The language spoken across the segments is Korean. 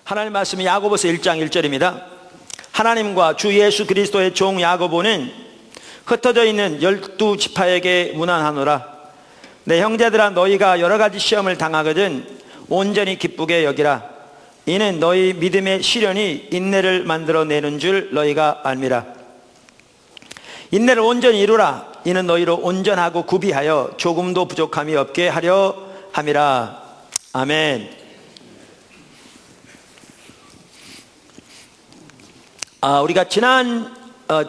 하나님 말씀이 야고보서 1장 1절입니다. 하나님과 주 예수 그리스도의 종 야고보는 흩어져 있는 12지파에게 문안하노라. 내 형제들아, 너희가 여러 가지 시험을 당하거든 온전히 기쁘게 여기라. 이는 너희 믿음의 시련이 인내를 만들어내는 줄 너희가 알미라. 인내를 온전히 이루라. 이는 너희로 온전하고 구비하여 조금도 부족함이 없게 하려 함이라. 아멘. 우리가 지난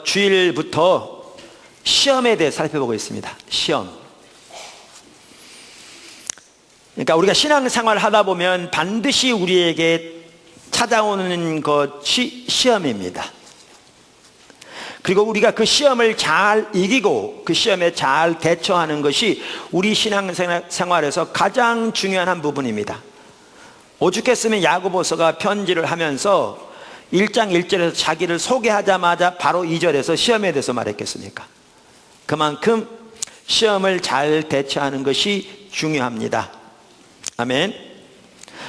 주일부터 시험에 대해 살펴보고 있습니다. 시험. 그러니까 우리가 신앙생활을 하다 보면 반드시 우리에게 찾아오는 것이 시험입니다. 그리고 우리가 그 시험을 잘 이기고 그 시험에 잘 대처하는 것이 우리 신앙생활에서 가장 중요한 한 부분입니다. 오죽했으면 야고보서가 편지를 하면서 1장 1절에서 자기를 소개하자마자 바로 2절에서 시험에 대해서 말했겠습니까? 그만큼 시험을 잘 대처하는 것이 중요합니다. 아멘.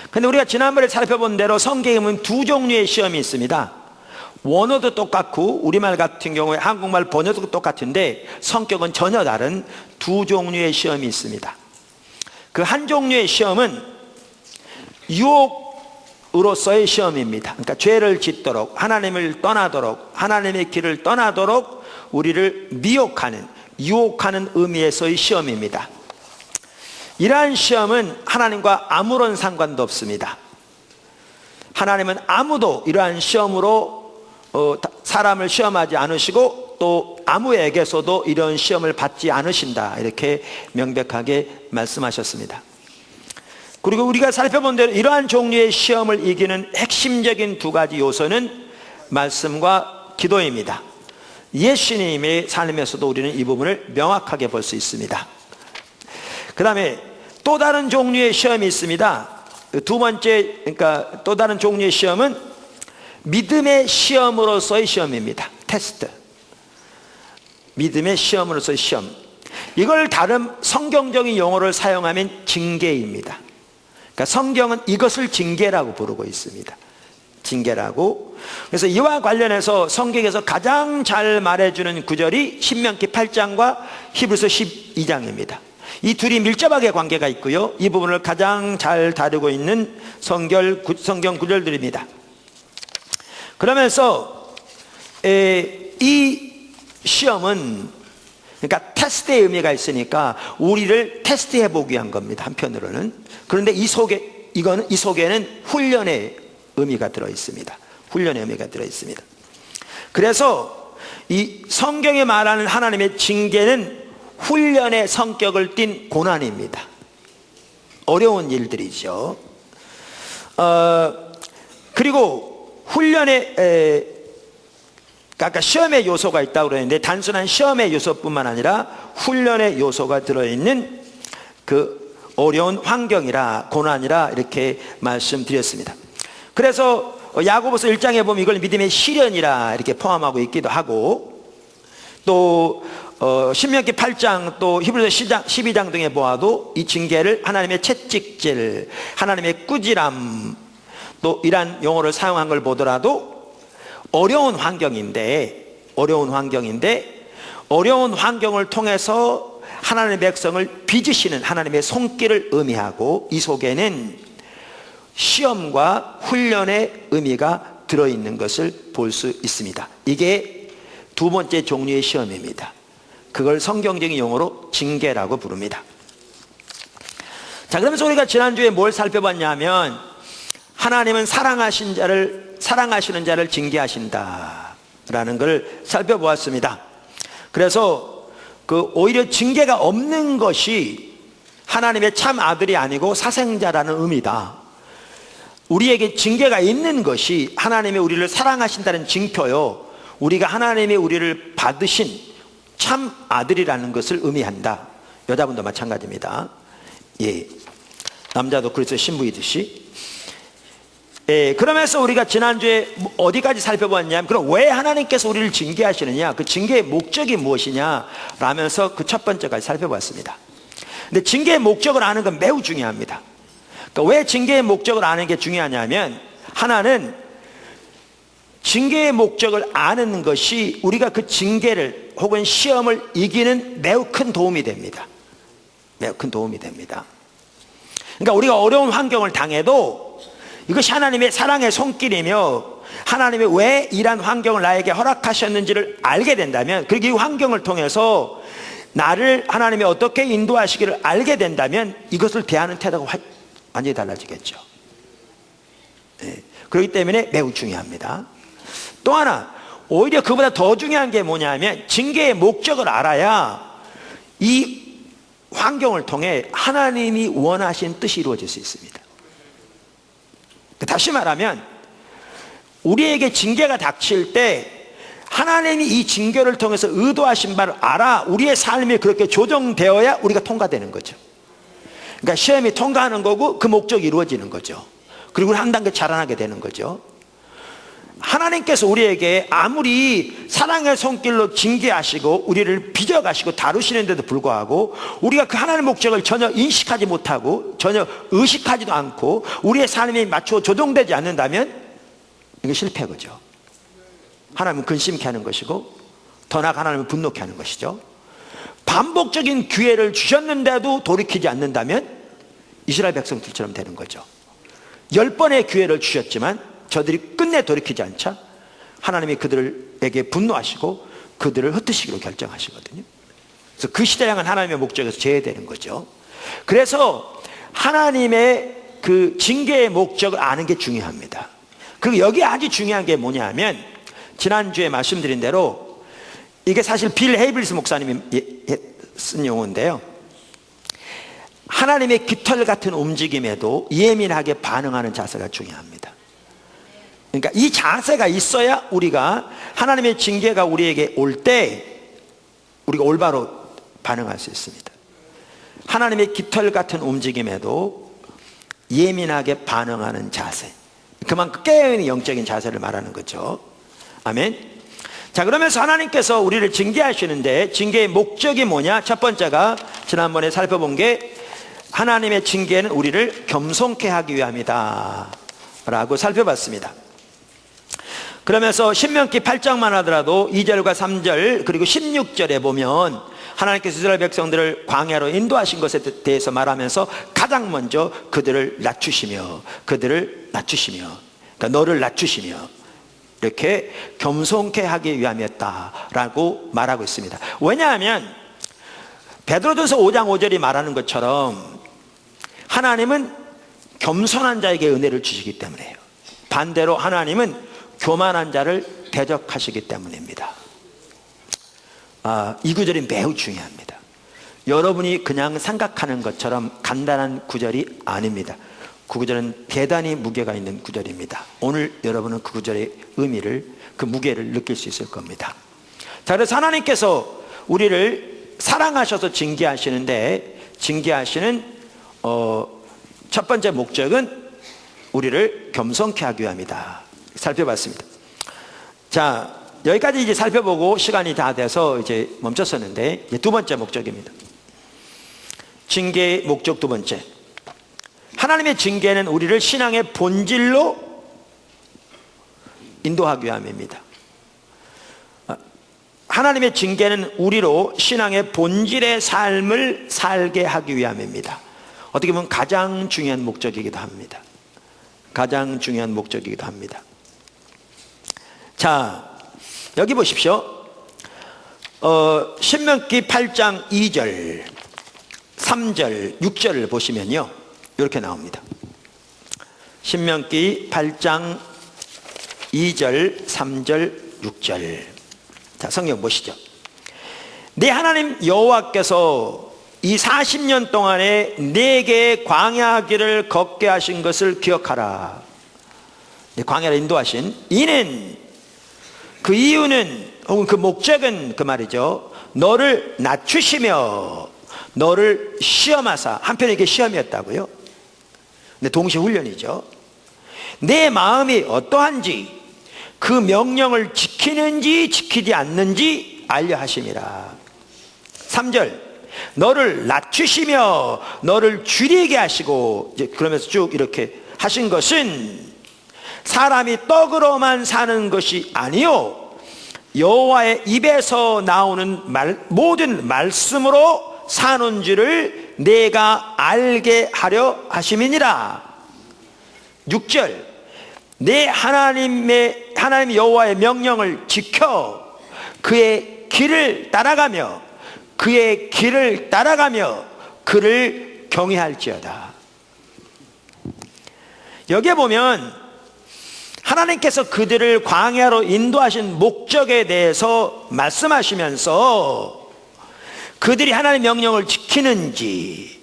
근데 우리가 지난번에 살펴본 대로 성경에 보면 두 종류의 시험이 있습니다. 원어도 똑같고 우리말 같은 경우에 한국말 번역도 똑같은데 성격은 전혀 다른 두 종류의 시험이 있습니다. 그 한 종류의 시험은 유혹으로서의 시험입니다. 그러니까 죄를 짓도록, 하나님을 떠나도록, 하나님의 길을 떠나도록 우리를 미혹하는, 유혹하는 의미에서의 시험입니다. 이러한 시험은 하나님과 아무런 상관도 없습니다. 하나님은 아무도 이러한 시험으로 사람을 시험하지 않으시고 또 아무에게서도 이런 시험을 받지 않으신다, 이렇게 명백하게 말씀하셨습니다. 그리고 우리가 살펴본 대로 이러한 종류의 시험을 이기는 핵심적인 두 가지 요소는 말씀과 기도입니다. 예수님의 삶에서도 우리는 이 부분을 명확하게 볼 수 있습니다. 그 다음에 또 다른 종류의 시험이 있습니다. 두 번째, 그러니까 또 다른 종류의 시험은 믿음의 시험으로서의 시험입니다. 테스트. 믿음의 시험으로서의 시험. 이걸 다른 성경적인 용어를 사용하면 징계입니다. 그러니까 성경은 이것을 징계라고 부르고 있습니다. 징계라고. 그래서 이와 관련해서 성경에서 가장 잘 말해주는 구절이 신명기 8장과 히브리서 12장입니다. 이 둘이 밀접하게 관계가 있고요, 이 부분을 가장 잘 다루고 있는 성경 구절들입니다. 그러면서 이 시험은, 그러니까 테스트의 의미가 있으니까 우리를 테스트해 보기 위한 겁니다, 한편으로는. 그런데 이 속에는 훈련의 의미가 들어 있습니다. 훈련의 의미가 들어 있습니다. 그래서 이 성경에 말하는 하나님의 징계는 훈련의 성격을 띤 고난입니다. 어려운 일들이죠. 그리고 훈련의, 아까 시험의 요소가 있다고 그랬는데 단순한 시험의 요소뿐만 아니라 훈련의 요소가 들어있는 그 어려운 환경이라, 고난이라 이렇게 말씀드렸습니다. 그래서 야고보서 1장에 보면 이걸 믿음의 시련이라 이렇게 포함하고 있기도 하고, 또 신명기 8장 또 히브리서 12장 등에 보아도 이 징계를 하나님의 채찍질, 하나님의 꾸지람, 또 이러한 용어를 사용한 걸 보더라도 어려운 환경인데 어려운 환경을 통해서 하나님의 백성을 빚으시는 하나님의 손길을 의미하고, 이 속에는 시험과 훈련의 의미가 들어있는 것을 볼 수 있습니다. 이게 두 번째 종류의 시험입니다. 그걸 성경적인 용어로 징계라고 부릅니다. 자, 그러면서 우리가 지난주에 뭘 살펴봤냐면, 하나님은 사랑하시는 자를 징계하신다라는 걸 살펴보았습니다. 그래서 오히려 징계가 없는 것이 하나님의 참 아들이 아니고 사생자라는 의미다. 우리에게 징계가 있는 것이 하나님이 우리를 사랑하신다는 징표요, 우리가 하나님이 우리를 받으신 참 아들이라는 것을 의미한다. 여자분도 마찬가지입니다. 예, 남자도 그리스도 신부이듯이. 예, 그러면서 우리가 지난주에 어디까지 살펴봤냐면, 그럼 왜 하나님께서 우리를 징계하시느냐, 그 징계의 목적이 무엇이냐 라면서 그 첫 번째까지 살펴봤습니다. 근데 징계의 목적을 아는 건 매우 중요합니다. 그러니까 왜 징계의 목적을 아는 게 중요하냐면, 하나는 징계의 목적을 아는 것이 우리가 그 징계를 혹은 시험을 이기는 매우 큰 도움이 됩니다. 매우 큰 도움이 됩니다. 그러니까 우리가 어려운 환경을 당해도 이것이 하나님의 사랑의 손길이며 하나님이 왜 이러한 환경을 나에게 허락하셨는지를 알게 된다면, 그리고 이 환경을 통해서 나를 하나님이 어떻게 인도하시기를 알게 된다면 이것을 대하는 태도가 완전히 달라지겠죠. 네. 그렇기 때문에 매우 중요합니다. 또 하나, 오히려 그보다 더 중요한 게 뭐냐면 징계의 목적을 알아야 이 환경을 통해 하나님이 원하신 뜻이 이루어질 수 있습니다. 다시 말하면 우리에게 징계가 닥칠 때 하나님이 이 징계를 통해서 의도하신 바를 알아 우리의 삶이 그렇게 조정되어야 우리가 통과되는 거죠. 그러니까 시험이 통과하는 거고 그 목적이 이루어지는 거죠. 그리고 한 단계 자라나게 되는 거죠. 하나님께서 우리에게 아무리 사랑의 손길로 징계하시고 우리를 빚어가시고 다루시는데도 불구하고 우리가 그 하나님의 목적을 전혀 인식하지 못하고 전혀 의식하지도 않고 우리의 삶이 맞춰 조정되지 않는다면 이게 실패거죠. 하나님은 근심케 하는 것이고 더 나아가 하나님은 분노케 하는 것이죠. 반복적인 기회를 주셨는데도 돌이키지 않는다면 이스라엘 백성들처럼 되는 거죠. 10번의 기회를 주셨지만 저들이 끝내 돌이키지 않자 하나님이 그들에게 분노하시고 그들을 흩으시기로 결정하시거든요. 그래서 그 시대 향한 하나님의 목적에서 제외되는 거죠. 그래서 하나님의 그 징계의 목적을 아는 게 중요합니다. 그리고 여기 아주 중요한 게 뭐냐면 지난주에 말씀드린 대로 이게 사실 빌 헤이블스 목사님이 쓴 용어인데요, 하나님의 깃털 같은 움직임에도 예민하게 반응하는 자세가 중요합니다. 그러니까 이 자세가 있어야 우리가 하나님의 징계가 우리에게 올 때 우리가 올바로 반응할 수 있습니다. 하나님의 깃털 같은 움직임에도 예민하게 반응하는 자세, 그만큼 깨어있는 영적인 자세를 말하는 거죠. 아멘. 자, 그러면서 하나님께서 우리를 징계하시는데 징계의 목적이 뭐냐? 첫 번째가 지난번에 살펴본 게 하나님의 징계는 우리를 겸손케 하기 위함이다 라고 살펴봤습니다. 그러면서 신명기 8장만 하더라도 2절과 3절 그리고 16절에 보면 하나님께서 이스라엘 백성들을 광야로 인도하신 것에 대해서 말하면서 가장 먼저 그들을 낮추시며 그러니까 너를 낮추시며 이렇게 겸손케 하기 위함이었다라고 말하고 있습니다. 왜냐하면 베드로전서 5장 5절이 말하는 것처럼 하나님은 겸손한 자에게 은혜를 주시기 때문이에요. 반대로 하나님은 교만한 자를 대적하시기 때문입니다. 이 구절이 매우 중요합니다. 여러분이 그냥 생각하는 것처럼 간단한 구절이 아닙니다. 그 구절은 대단히 무게가 있는 구절입니다. 오늘 여러분은 그 구절의 의미를, 그 무게를 느낄 수 있을 겁니다. 자, 그래서 하나님께서 우리를 사랑하셔서 징계하시는데 징계하시는 첫 번째 목적은 우리를 겸손케 하기 위함이다. 살펴봤습니다. 자, 여기까지 이제 살펴보고 시간이 다 돼서 이제 멈췄었는데 이제 두 번째 목적입니다. 징계의 목적 두 번째. 하나님의 징계는 우리를 신앙의 본질로 인도하기 위함입니다. 하나님의 징계는 우리로 신앙의 본질의 삶을 살게 하기 위함입니다. 어떻게 보면 가장 중요한 목적이기도 합니다. 가장 중요한 목적이기도 합니다. 자, 여기 보십시오. 신명기 8장 2절, 3절, 6절을 보시면요 이렇게 나옵니다. 신명기 8장 2절, 3절, 6절. 자, 성경 보시죠. 네 하나님 여호와께서 이 40년 동안에 네게 광야 길을 걷게 하신 것을 기억하라. 광야를 인도하신 이는, 그 이유는 혹은 그 목적은 그 말이죠, 너를 낮추시며 너를 시험하사. 한편에 이게 시험이었다고요. 근데 동시에 훈련이죠. 내 마음이 어떠한지 그 명령을 지키는지 지키지 않는지 알려 하심이라. 3절, 너를 낮추시며 너를 줄이게 하시고, 이제 그러면서 쭉 이렇게 하신 것은 사람이 떡으로만 사는 것이 아니요 여호와의 입에서 나오는 모든 말씀으로 사는 줄을 내가 알게 하려 하심이니라. 6절, 내 하나님 여호와의 명령을 지켜 그의 길을 따라가며 그를 경외할지어다. 여기에 보면 하나님께서 그들을 광야로 인도하신 목적에 대해서 말씀하시면서 그들이 하나님의 명령을 지키는지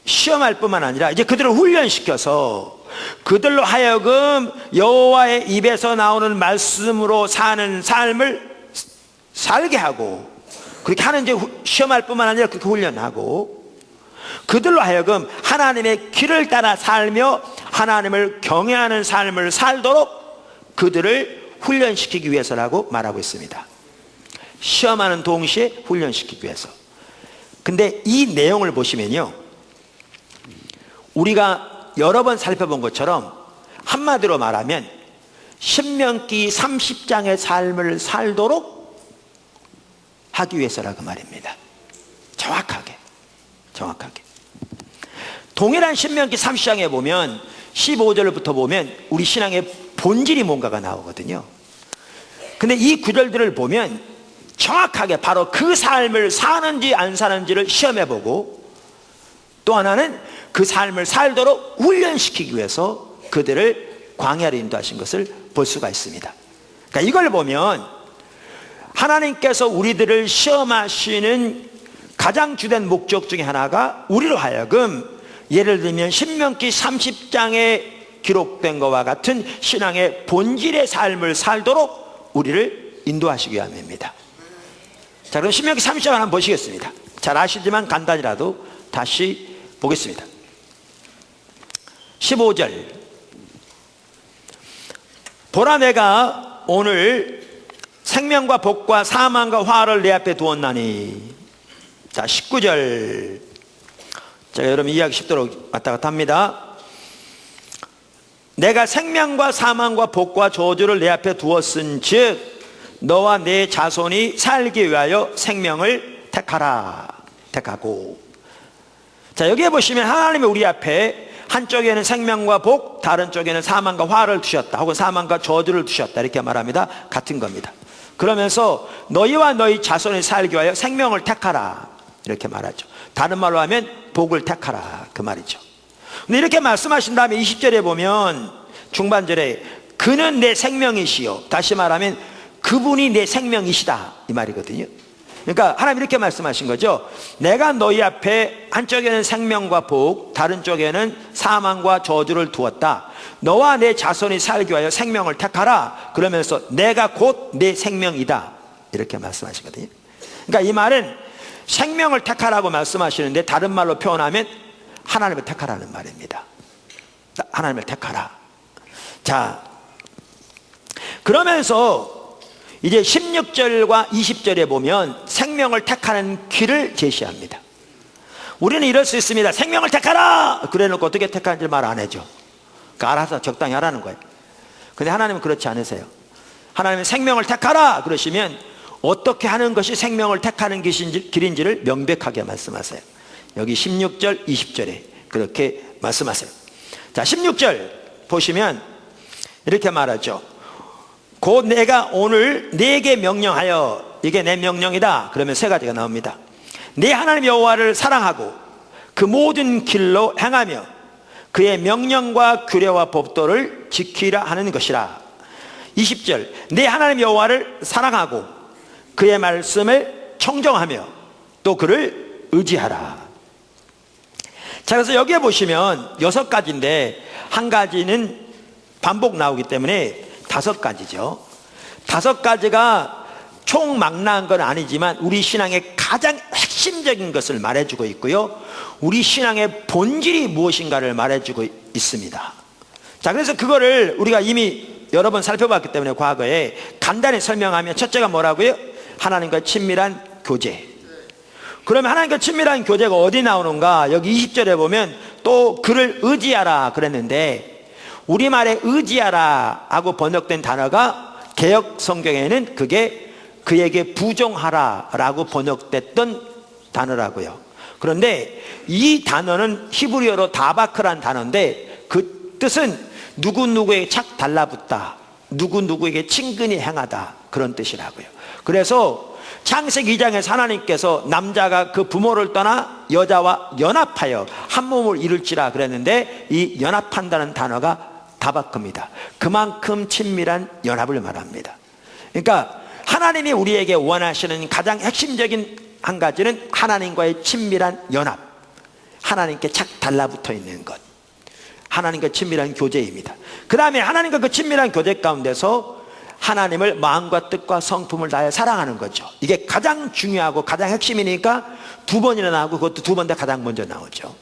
시험할 뿐만 아니라 이제 그들을 훈련시켜서 그들로 하여금 여호와의 입에서 나오는 말씀으로 사는 삶을 살게 하고, 그렇게 하는 이제 시험할 뿐만 아니라 그렇게 훈련하고, 그들로 하여금 하나님의 길을 따라 살며 하나님을 경외하는 삶을 살도록 그들을 훈련시키기 위해서라고 말하고 있습니다. 시험하는 동시에 훈련시키기 위해서. 근데 이 내용을 보시면요, 우리가 여러 번 살펴본 것처럼 한마디로 말하면 신명기 30장의 삶을 살도록 하기 위해서라고 말입니다. 정확하게. 동일한 신명기 30장에 보면 15절부터 보면 우리 신앙의 본질이 뭔가가 나오거든요. 근데 이 구절들을 보면 정확하게 바로 그 삶을 사는지 안 사는지를 시험해보고, 또 하나는 그 삶을 살도록 훈련시키기 위해서 그들을 광야로 인도하신 것을 볼 수가 있습니다. 그러니까 이걸 보면 하나님께서 우리들을 시험하시는 가장 주된 목적 중에 하나가 우리로 하여금, 예를 들면 신명기 30장에 기록된 것과 같은 신앙의 본질의 삶을 살도록 우리를 인도하시기 위함입니다. 자, 그럼 신명기 30장 한번 보시겠습니다. 잘 아시지만 간단히라도 다시 보겠습니다. 15절, 보라 내가 오늘 생명과 복과 사망과 화를 내 앞에 두었나니. 자, 19절, 제가 여러분 이해하기 쉽도록 왔다 갔다 합니다. 내가 생명과 사망과 복과 저주를 내 앞에 두었은즉 너와 내 자손이 살기 위하여 생명을 택하고. 자, 여기에 보시면 하나님이 우리 앞에 한쪽에는 생명과 복, 다른 쪽에는 사망과 화를 두셨다, 혹은 사망과 저주를 두셨다, 이렇게 말합니다. 같은 겁니다. 그러면서 너희와 너희 자손이 살기 위하여 생명을 택하라, 이렇게 말하죠. 다른 말로 하면 복을 택하라, 그 말이죠. 근데 이렇게 말씀하신 다음에 20절에 보면 중반절에 그는 내 생명이시요, 다시 말하면 그분이 내 생명이시다, 이 말이거든요. 그러니까 하나님 이렇게 말씀하신 거죠. 내가 너희 앞에 한쪽에는 생명과 복, 다른 쪽에는 사망과 저주를 두었다. 너와 내 자손이 살기 위하여 생명을 택하라. 그러면서 내가 곧 내 생명이다, 이렇게 말씀하시거든요. 그러니까 이 말은 생명을 택하라고 말씀하시는데 다른 말로 표현하면 하나님을 택하라는 말입니다. 하나님을 택하라. 자, 그러면서 이제 16절과 20절에 보면 생명을 택하는 길을 제시합니다. 우리는 이럴 수 있습니다. 생명을 택하라! 그래 놓고 어떻게 택하는지 말 안 해줘. 그러니까 알아서 적당히 하라는 거예요. 근데 하나님은 그렇지 않으세요. 하나님은 생명을 택하라! 그러시면 어떻게 하는 것이 생명을 택하는 길인지를 명백하게 말씀하세요. 여기 16절, 20절에 그렇게 말씀하세요. 자, 16절 보시면 이렇게 말하죠. 곧 내가 오늘 네게 명령하여, 이게 내 명령이다, 그러면 세 가지가 나옵니다. 네 하나님 여호와를 사랑하고 그 모든 길로 행하며 그의 명령과 규례와 법도를 지키라 하는 것이라. 20절, 네 하나님 여호와를 사랑하고 그의 말씀을 청정하며 또 그를 의지하라. 자, 그래서 여기에 보시면 6가지인데 한 가지는 반복 나오기 때문에 5가지죠. 5가지가 총망라한 건 아니지만 우리 신앙의 가장 핵심적인 것을 말해주고 있고요, 우리 신앙의 본질이 무엇인가를 말해주고 있습니다. 자, 그래서 그거를 우리가 이미 여러 번 살펴봤기 때문에 과거에 간단히 설명하면, 첫째가 뭐라고요? 하나님과의 친밀한 교제. 그러면 하나님과 친밀한 교제가 어디 나오는가? 여기 20절에 보면 또 그를 의지하라 그랬는데, 우리말에 의지하라 하고 번역된 단어가 개역 성경에는 그게 그에게 부종하라 라고 번역됐던 단어라고요. 그런데 이 단어는 히브리어로 다바크란 단어인데 그 뜻은 누구누구에게 착 달라붙다, 누구누구에게 친근히 행하다, 그런 뜻이라고요. 그래서 창세기 2장에서 하나님께서 남자가 그 부모를 떠나 여자와 연합하여 한 몸을 이룰지라 그랬는데 이 연합한다는 단어가 다바크입니다. 그만큼 친밀한 연합을 말합니다. 그러니까 하나님이 우리에게 원하시는 가장 핵심적인 한 가지는 하나님과의 친밀한 연합, 하나님께 착 달라붙어 있는 것, 하나님과 친밀한 교제입니다. 그 다음에 하나님과 그 친밀한 교제 가운데서 하나님을 마음과 뜻과 성품을 다해 사랑하는 거죠. 이게 가장 중요하고 가장 핵심이니까 두 번이나 나오고 그것도 두 번 다 가장 먼저 나오죠.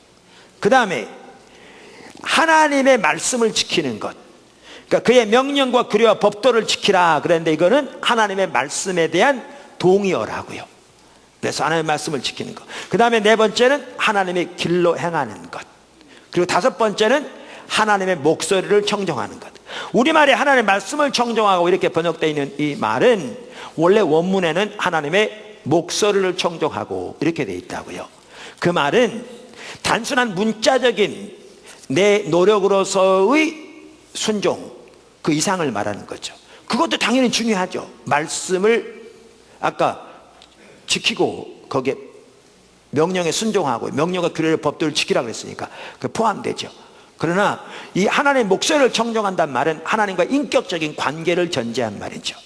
그 다음에 하나님의 말씀을 지키는 것, 그러니까 그의 명령과 규례와 법도를 지키라 그랬는데 이거는 하나님의 말씀에 대한 동의어라고요. 그래서 하나님의 말씀을 지키는 것. 그 다음에 네 번째는 하나님의 길로 행하는 것. 그리고 다섯 번째는 하나님의 목소리를 청정하는 것. 우리말에 하나님의 말씀을 청정하고 이렇게 번역되어 있는 이 말은 원래 원문에는 하나님의 목소리를 청정하고 이렇게 되어 있다고요. 그 말은 단순한 문자적인 내 노력으로서의 순종, 그 이상을 말하는 거죠. 그것도 당연히 중요하죠. 말씀을 아까 지키고 거기에 명령에 순종하고 명령과 규례를 법도를 지키라고 했으니까 그 포함되죠. 그러나 이 하나님의 목소리를 청정한다는 말은 하나님과 인격적인 관계를 전제한 말이죠.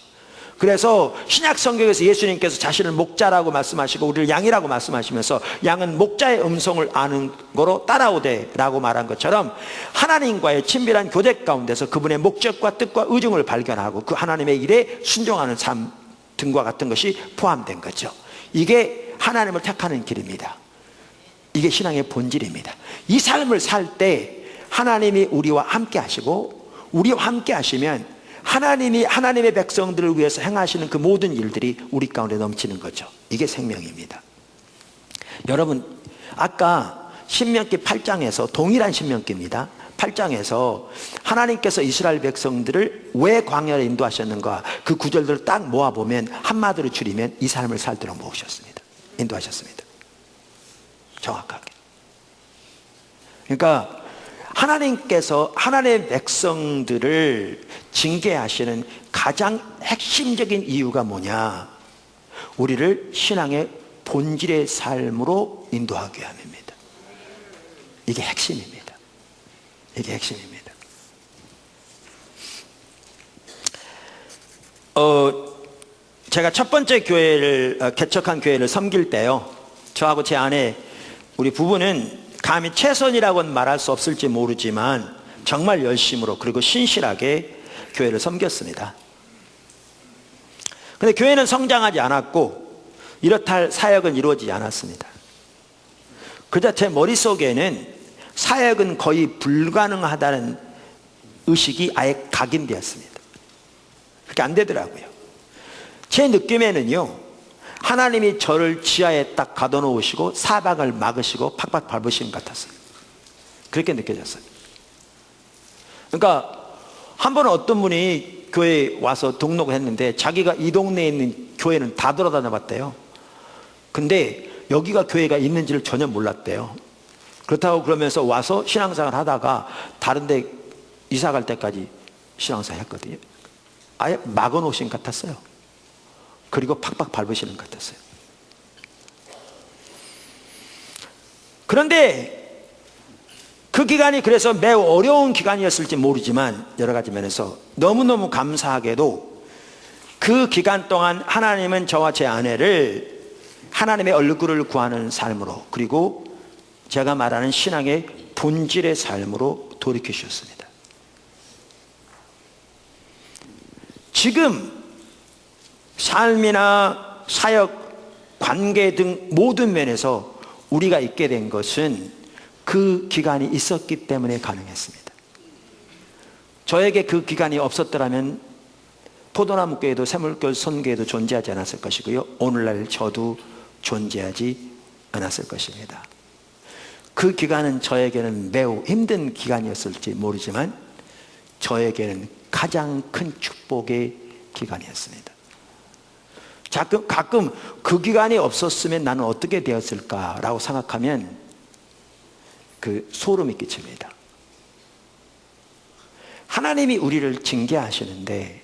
그래서 신약 성경에서 예수님께서 자신을 목자라고 말씀하시고 우리를 양이라고 말씀하시면서 양은 목자의 음성을 아는 거로 따라오되 라고 말한 것처럼 하나님과의 친밀한 교제 가운데서 그분의 목적과 뜻과 의중을 발견하고 그 하나님의 일에 순종하는 삶 등과 같은 것이 포함된 거죠. 이게 하나님을 택하는 길입니다. 이게 신앙의 본질입니다. 이 삶을 살 때 하나님이 우리와 함께 하시고 우리와 함께 하시면 하나님이 하나님의 백성들을 위해서 행하시는 그 모든 일들이 우리 가운데 넘치는 거죠. 이게 생명입니다. 여러분, 아까 신명기 8장에서 동일한 신명기입니다. 8장에서 하나님께서 이스라엘 백성들을 왜 광야로 인도하셨는가 그 구절들을 딱 모아보면 한마디로 줄이면 이 삶을 살도록 모으셨습니다. 인도하셨습니다. 정확하게. 그러니까 하나님께서 하나님의 백성들을 징계하시는 가장 핵심적인 이유가 뭐냐? 우리를 신앙의 본질의 삶으로 인도하기 위함입니다. 이게 핵심입니다. 이게 핵심입니다. 제가 첫 번째 교회를 개척한 교회를 섬길 때요, 저하고 제 아내 우리 부부는 감히 최선이라고는 말할 수 없을지 모르지만 정말 열심으로 그리고 신실하게 교회를 섬겼습니다. 그런데 교회는 성장하지 않았고 이렇다 할 사역은 이루어지지 않았습니다. 그저 제 머릿속에는 사역은 거의 불가능하다는 의식이 아예 각인되었습니다. 그렇게 안 되더라고요. 제 느낌에는요, 하나님이 저를 지하에 딱 가둬놓으시고 사방을 막으시고 팍팍 밟으신 것 같았어요. 그렇게 느껴졌어요. 그러니까 한 번은 어떤 분이 교회에 와서 등록을 했는데 자기가 이 동네에 있는 교회는 다 돌아다녀 봤대요. 근데 여기가 교회가 있는지를 전혀 몰랐대요. 그렇다고 그러면서 와서 신앙생활 하다가 다른 데 이사 갈 때까지 신앙생활 했거든요. 아예 막아놓으신 것 같았어요. 그리고 팍팍 밟으시는 것 같았어요. 그런데 그 기간이 그래서 매우 어려운 기간이었을지 모르지만 여러 가지 면에서 너무너무 감사하게도 그 기간 동안 하나님은 저와 제 아내를 하나님의 얼굴을 구하는 삶으로, 그리고 제가 말하는 신앙의 본질의 삶으로 돌이키셨습니다. 지금 삶이나 사역, 관계 등 모든 면에서 우리가 있게 된 것은 그 기간이 있었기 때문에 가능했습니다. 저에게 그 기간이 없었더라면 포도나무교회도 샘물교회 선교회도 존재하지 않았을 것이고요, 오늘날 저도 존재하지 않았을 것입니다. 그 기간은 저에게는 매우 힘든 기간이었을지 모르지만 저에게는 가장 큰 축복의 기간이었습니다. 가끔 그 기간이 없었으면 나는 어떻게 되었을까라고 생각하면 소름이 끼칩니다. 하나님이 우리를 징계하시는데,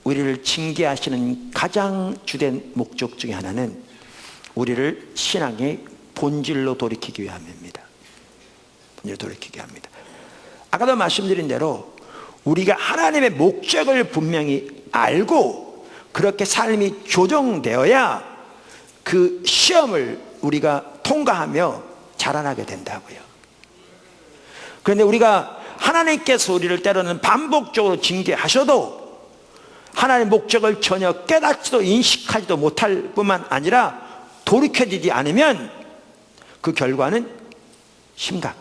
우리를 징계하시는 가장 주된 목적 중에 하나는 우리를 신앙의 본질로 돌이키기 위함입니다. 본질로 돌이키기 위함입니다. 아까도 말씀드린 대로 우리가 하나님의 목적을 분명히 알고 그렇게 삶이 조정되어야 그 시험을 우리가 통과하며 자라나게 된다고요. 그런데 우리가 하나님께서 우리를 때로는 반복적으로 징계하셔도 하나님의 목적을 전혀 깨닫지도 인식하지도 못할 뿐만 아니라 돌이켜지지 않으면 그 결과는 심각하죠.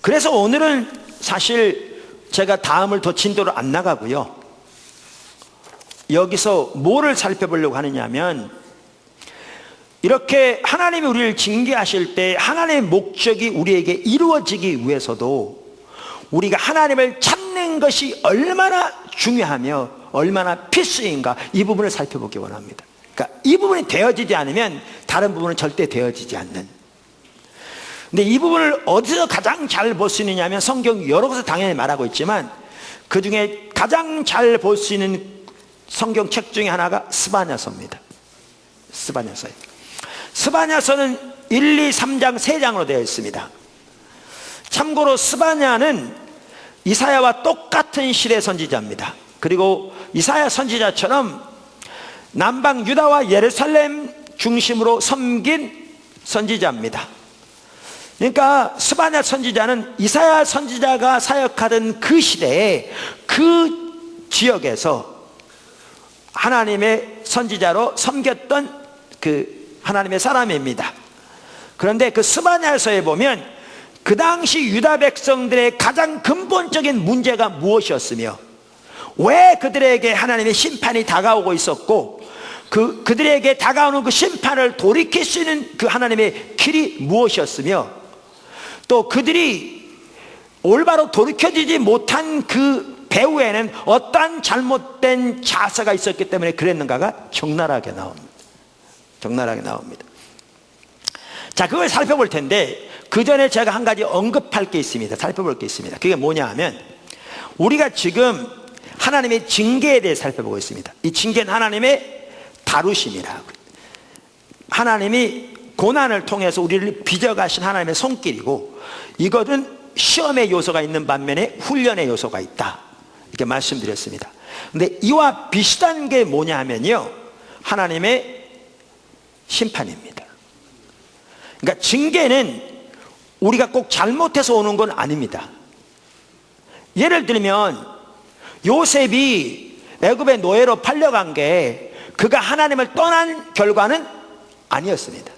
그래서 오늘은 사실 제가 다음을 더 진도로 안 나가고요, 여기서 뭐를 살펴보려고 하느냐면, 이렇게 하나님이 우리를 징계하실 때 하나님의 목적이 우리에게 이루어지기 위해서도 우리가 하나님을 찾는 것이 얼마나 중요하며 얼마나 필수인가, 이 부분을 살펴보기 원합니다. 그러니까 이 부분이 되어지지 않으면 다른 부분은 절대 되어지지 않는. 근데 이 부분을 어디서 가장 잘 볼 수 있느냐 하면, 성경 여러 곳에 당연히 말하고 있지만 그 중에 가장 잘 볼 수 있는 성경책 중에 하나가 스바냐서입니다. 스바냐서는 1, 2, 3장 3장으로 되어 있습니다. 참고로 스바냐는 이사야와 똑같은 시대 선지자입니다. 그리고 이사야 선지자처럼 남방 유다와 예루살렘 중심으로 섬긴 선지자입니다. 그러니까 스바냐 선지자는 이사야 선지자가 사역하던 그 시대에 그 지역에서 하나님의 선지자로 섬겼던 하나님의 사람입니다. 그런데 그 스바냐서에 보면 그 당시 유다 백성들의 가장 근본적인 문제가 무엇이었으며, 왜 그들에게 하나님의 심판이 다가오고 있었고, 그들에게 다가오는 그 심판을 돌이킬 수 있는 그 하나님의 길이 무엇이었으며, 또 그들이 올바로 돌이켜지지 못한 그 배후에는 어떠한 잘못된 자세가 있었기 때문에 그랬는가가 적나라하게 나옵니다. 자, 그걸 살펴볼 텐데, 그 전에 제가 한 가지 언급할 게 있습니다. 살펴볼 게 있습니다. 그게 뭐냐 하면, 우리가 지금 하나님의 징계에 대해 살펴보고 있습니다. 이 징계는 하나님의 다루심이라. 하나님이 고난을 통해서 우리를 빚어가신 하나님의 손길이고, 이것은 시험의 요소가 있는 반면에 훈련의 요소가 있다, 이렇게 말씀드렸습니다. 근데 이와 비슷한 게 뭐냐 하면요, 하나님의 심판입니다. 그러니까 징계는 우리가 꼭 잘못해서 오는 건 아닙니다. 예를 들면 요셉이 애굽의 노예로 팔려간 게 그가 하나님을 떠난 결과는 아니었습니다.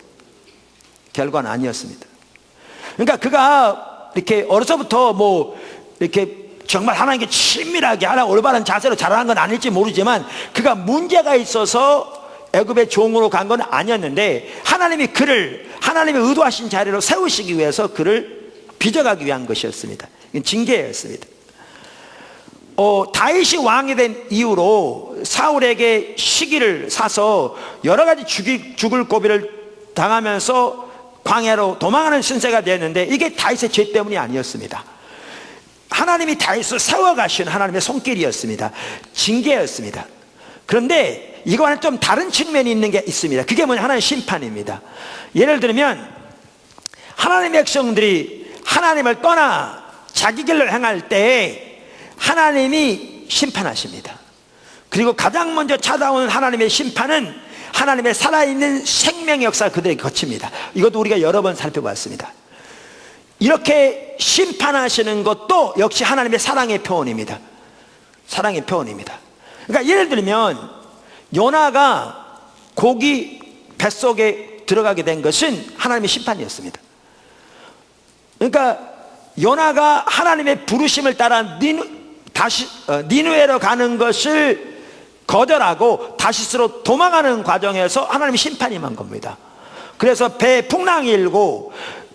그러니까 그가 이렇게 어려서부터 이렇게 정말 하나님께 친밀하게 하나 올바른 자세로 자라난 건 아닐지 모르지만, 그가 문제가 있어서 애굽의 종으로 간 건 아니었는데, 하나님이 그를 하나님의 의도하신 자리로 세우시기 위해서 그를 빚어가기 위한 것이었습니다. 징계였습니다. 다윗이 왕이 된 이후로 사울에게 시기를 사서 여러 가지 죽을 고비를 당하면서 광야로 도망하는 신세가 되었는데, 이게 다윗의 죄 때문이 아니었습니다. 하나님이 다윗을 세워가신 하나님의 손길이었습니다. 징계였습니다. 그런데 이거와는 좀 다른 측면이 있는 게 있습니다. 그게 뭐냐, 하나님의 심판입니다. 예를 들면 하나님의 백성들이 하나님을 떠나 자기 길로 행할 때 하나님이 심판하십니다. 그리고 가장 먼저 찾아오는 하나님의 심판은 하나님의 살아있는 생명의 역사를 그들에게 거칩니다. 이것도 우리가 여러 번 살펴봤습니다. 이렇게 심판하시는 것도 역시 하나님의 사랑의 표현입니다. 그러니까 예를 들면 요나가 고기 뱃속에 들어가게 된 것은 하나님의 심판이었습니다. 그러니까 요나가 하나님의 부르심을 따라 니느웨로 가는 것을 거절하고 다시스로 도망가는 과정에서 하나님의 심판이 임한 겁니다. 그래서 배에 풍랑이 일고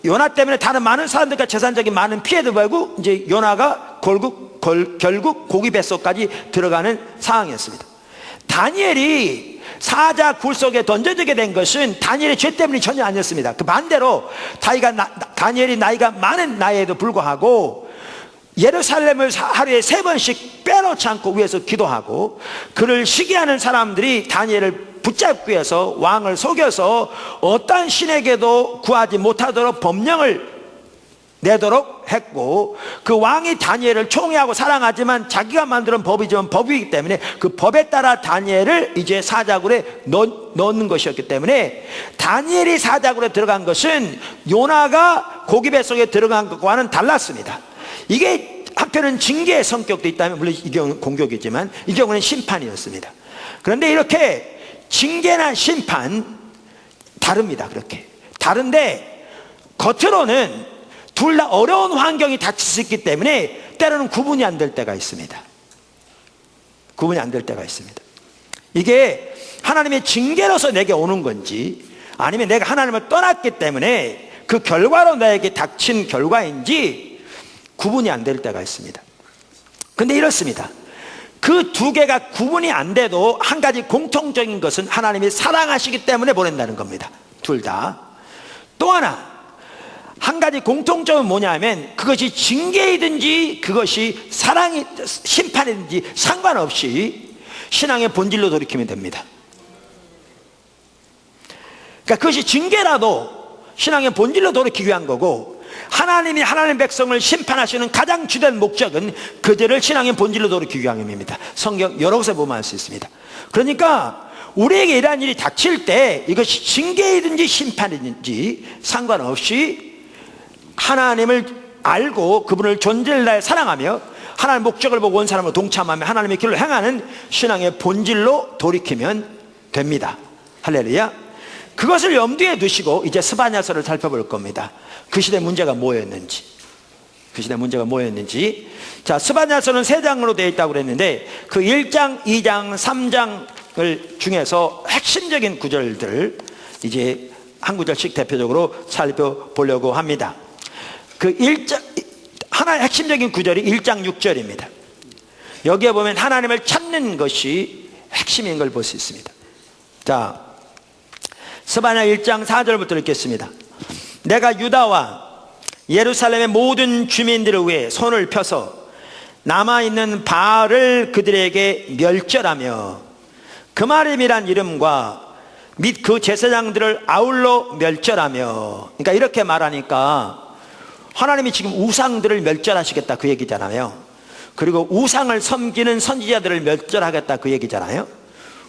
요나 때문에 다른 많은 사람들과 재산적인 많은 피해도 보고 이제 요나가 결국 고기 뱃속까지 들어가는 상황이었습니다. 다니엘이 사자 굴 속에 던져지게 된 것은 다니엘의 죄 때문이 전혀 아니었습니다. 그 반대로 다니엘이 나이가 많은 나이에도 불구하고 예루살렘을 하루에 3번씩 빼놓지 않고 위해서 기도하고 그를 시기하는 사람들이 다니엘을 붙잡기 위해서 왕을 속여서 어떤 신에게도 구하지 못하도록 법령을 내도록 했고, 그 왕이 다니엘을 총애하고 사랑하지만 자기가 만든 법이지만 법이기 때문에 그 법에 따라 다니엘을 이제 사자굴에 넣는 것이었기 때문에 다니엘이 사자굴에 들어간 것은 요나가 고기 뱃속에 들어간 것과는 달랐습니다. 이게 한편은 징계의 성격도 있다면, 물론 이 경우는 공격이지만 이 경우는 심판이었습니다. 그런데 이렇게 징계나 심판 다릅니다. 그렇게 다른데 겉으로는 둘 다 어려운 환경이 닥칠 수 있기 때문에 때로는 구분이 안 될 때가 있습니다. 구분이 안 될 때가 있습니다. 이게 하나님의 징계로서 내게 오는 건지 아니면 내가 하나님을 떠났기 때문에 그 결과로 나에게 닥친 결과인지 구분이 안 될 때가 있습니다. 근데 이렇습니다. 그 두 개가 구분이 안 돼도 한 가지 공통적인 것은 하나님이 사랑하시기 때문에 보낸다는 겁니다. 둘 다. 또 하나 한 가지 공통점은 뭐냐면 그것이 징계이든지 그것이 사랑이 심판이든지 상관없이 신앙의 본질로 돌이키면 됩니다. 그러니까 그것이 징계라도 신앙의 본질로 돌이키기 위한 거고, 하나님이 하나님의 백성을 심판하시는 가장 주된 목적은 그들을 신앙의 본질로 돌이키기 위함입니다. 성경 여러 곳에 보면 알 수 있습니다. 그러니까 우리에게 이러한 일이 닥칠 때 이것이 징계이든지 심판이든지 상관없이 하나님을 알고 그분을 존재를 다해 사랑하며 하나님의 목적을 보고 온 사람으로 동참하며 하나님의 길로 행하는 신앙의 본질로 돌이키면 됩니다. 할렐루야. 그것을 염두에 두시고 이제 스바냐서를 살펴볼 겁니다. 그 시대 문제가 뭐였는지. 자, 스바냐서는 3장으로 되어 있다고 그랬는데 그 1장, 2장, 3장을 중에서 핵심적인 구절들 이제 한 구절씩 대표적으로 살펴보려고 합니다. 그 1장, 하나의 핵심적인 구절이 1장 6절입니다. 여기에 보면 하나님을 찾는 것이 핵심인 걸 볼 수 있습니다. 자, 스바냐 1장 4절부터 읽겠습니다. 내가 유다와 예루살렘의 모든 주민들을 위해 손을 펴서 남아있는 바알을 그들에게 멸절하며 그마림이란 이름과 및 그 제사장들을 아울러 멸절하며, 그러니까 이렇게 말하니까 하나님이 지금 우상들을 멸절하시겠다 그 얘기잖아요. 그리고 우상을 섬기는 선지자들을 멸절하겠다 그 얘기잖아요.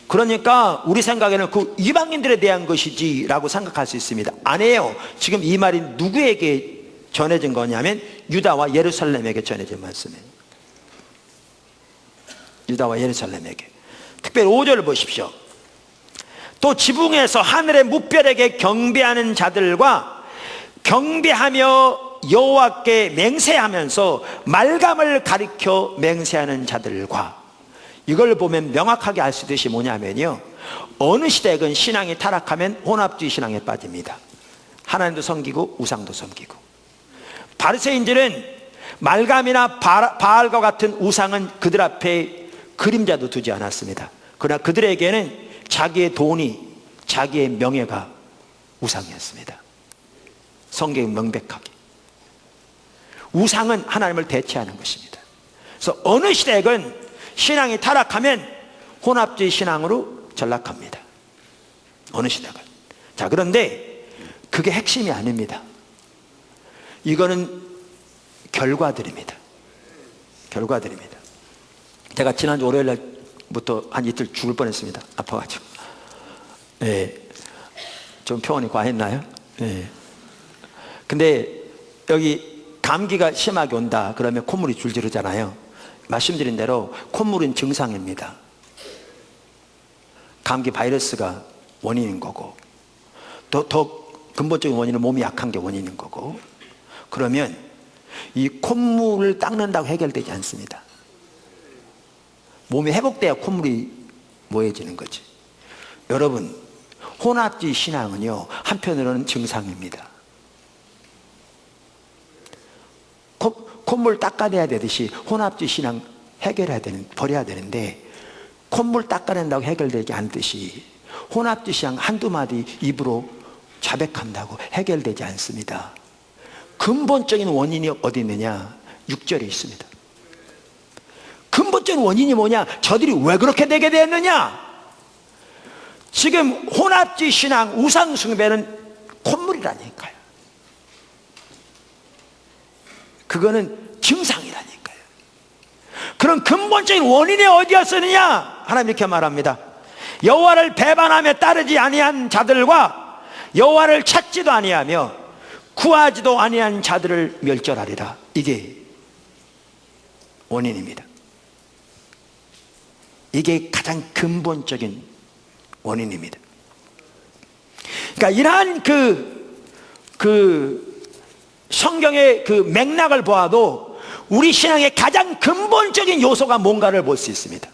그러니까 우리 생각에는 그 이방인들에 대한 것이지 라고 생각할 수 있습니다. 아니에요. 지금 이 말이 누구에게 전해진 거냐면 유다와 예루살렘에게 전해진 말씀이에요. 유다와 예루살렘에게. 특별히 5절을 보십시오. 또 지붕에서 하늘의 무별에게 경배하는 자들과 경배하며 여호와께 맹세하면서 말감을 가리켜 맹세하는 자들과, 이걸 보면 명확하게 알 수 있듯이 뭐냐면요, 어느 시대건 신앙이 타락하면 혼합주의 신앙에 빠집니다. 하나님도 섬기고 우상도 섬기고. 바리새인들은 말감이나 바알과 같은 우상은 그들 앞에 그림자도 두지 않았습니다. 그러나 그들에게는 자기의 돈이, 자기의 명예가 우상이었습니다. 성경이 명백하게 우상은 하나님을 대체하는 것입니다. 그래서 어느 시대건 신앙이 타락하면 혼합주의 신앙으로 전락합니다. 어느 시대건. 자, 그런데 그게 핵심이 아닙니다. 이거는 결과들입니다. 결과들입니다. 제가 지난주 월요일 날부터 한 이틀 죽을 뻔했습니다. 아파가지고. 네. 좀 표현이 과했나요? 네. 근데 여기 감기가 심하게 온다 그러면 콧물이 줄줄 흐르잖아요. 말씀드린 대로 콧물은 증상입니다. 감기 바이러스가 원인인 거고, 더 근본적인 원인은 몸이 약한 게 원인인 거고, 그러면 이 콧물을 닦는다고 해결되지 않습니다. 몸이 회복돼야 콧물이 모여지는 거지. 여러분, 혼합주의 신앙은요 한편으로는 증상입니다. 콧물 닦아내야 되듯이 혼합주의 신앙 버려야 되는데, 콧물 닦아낸다고 해결되지 않듯이 혼합주의 신앙 한두 마디 입으로 자백한다고 해결되지 않습니다. 근본적인 원인이 어디 있느냐? 6절에 있습니다. 근본적인 원인이 뭐냐? 저들이 왜 그렇게 되게 됐느냐? 지금 혼합주의 신앙, 우상숭배는 콧물이라니까요. 그거는 증상이라니까요. 그럼 근본적인 원인이 어디였느냐? 하나님 이렇게 말합니다. 여호와를 배반하며 따르지 아니한 자들과 여호와를 찾지도 아니하며 구하지도 아니한 자들을 멸절하리라. 이게 원인입니다. 이게 가장 근본적인 원인입니다. 그러니까 이러한 성경의 그 맥락을 보아도 우리 신앙의 가장 근본적인 요소가 뭔가를 볼 수 있습니다.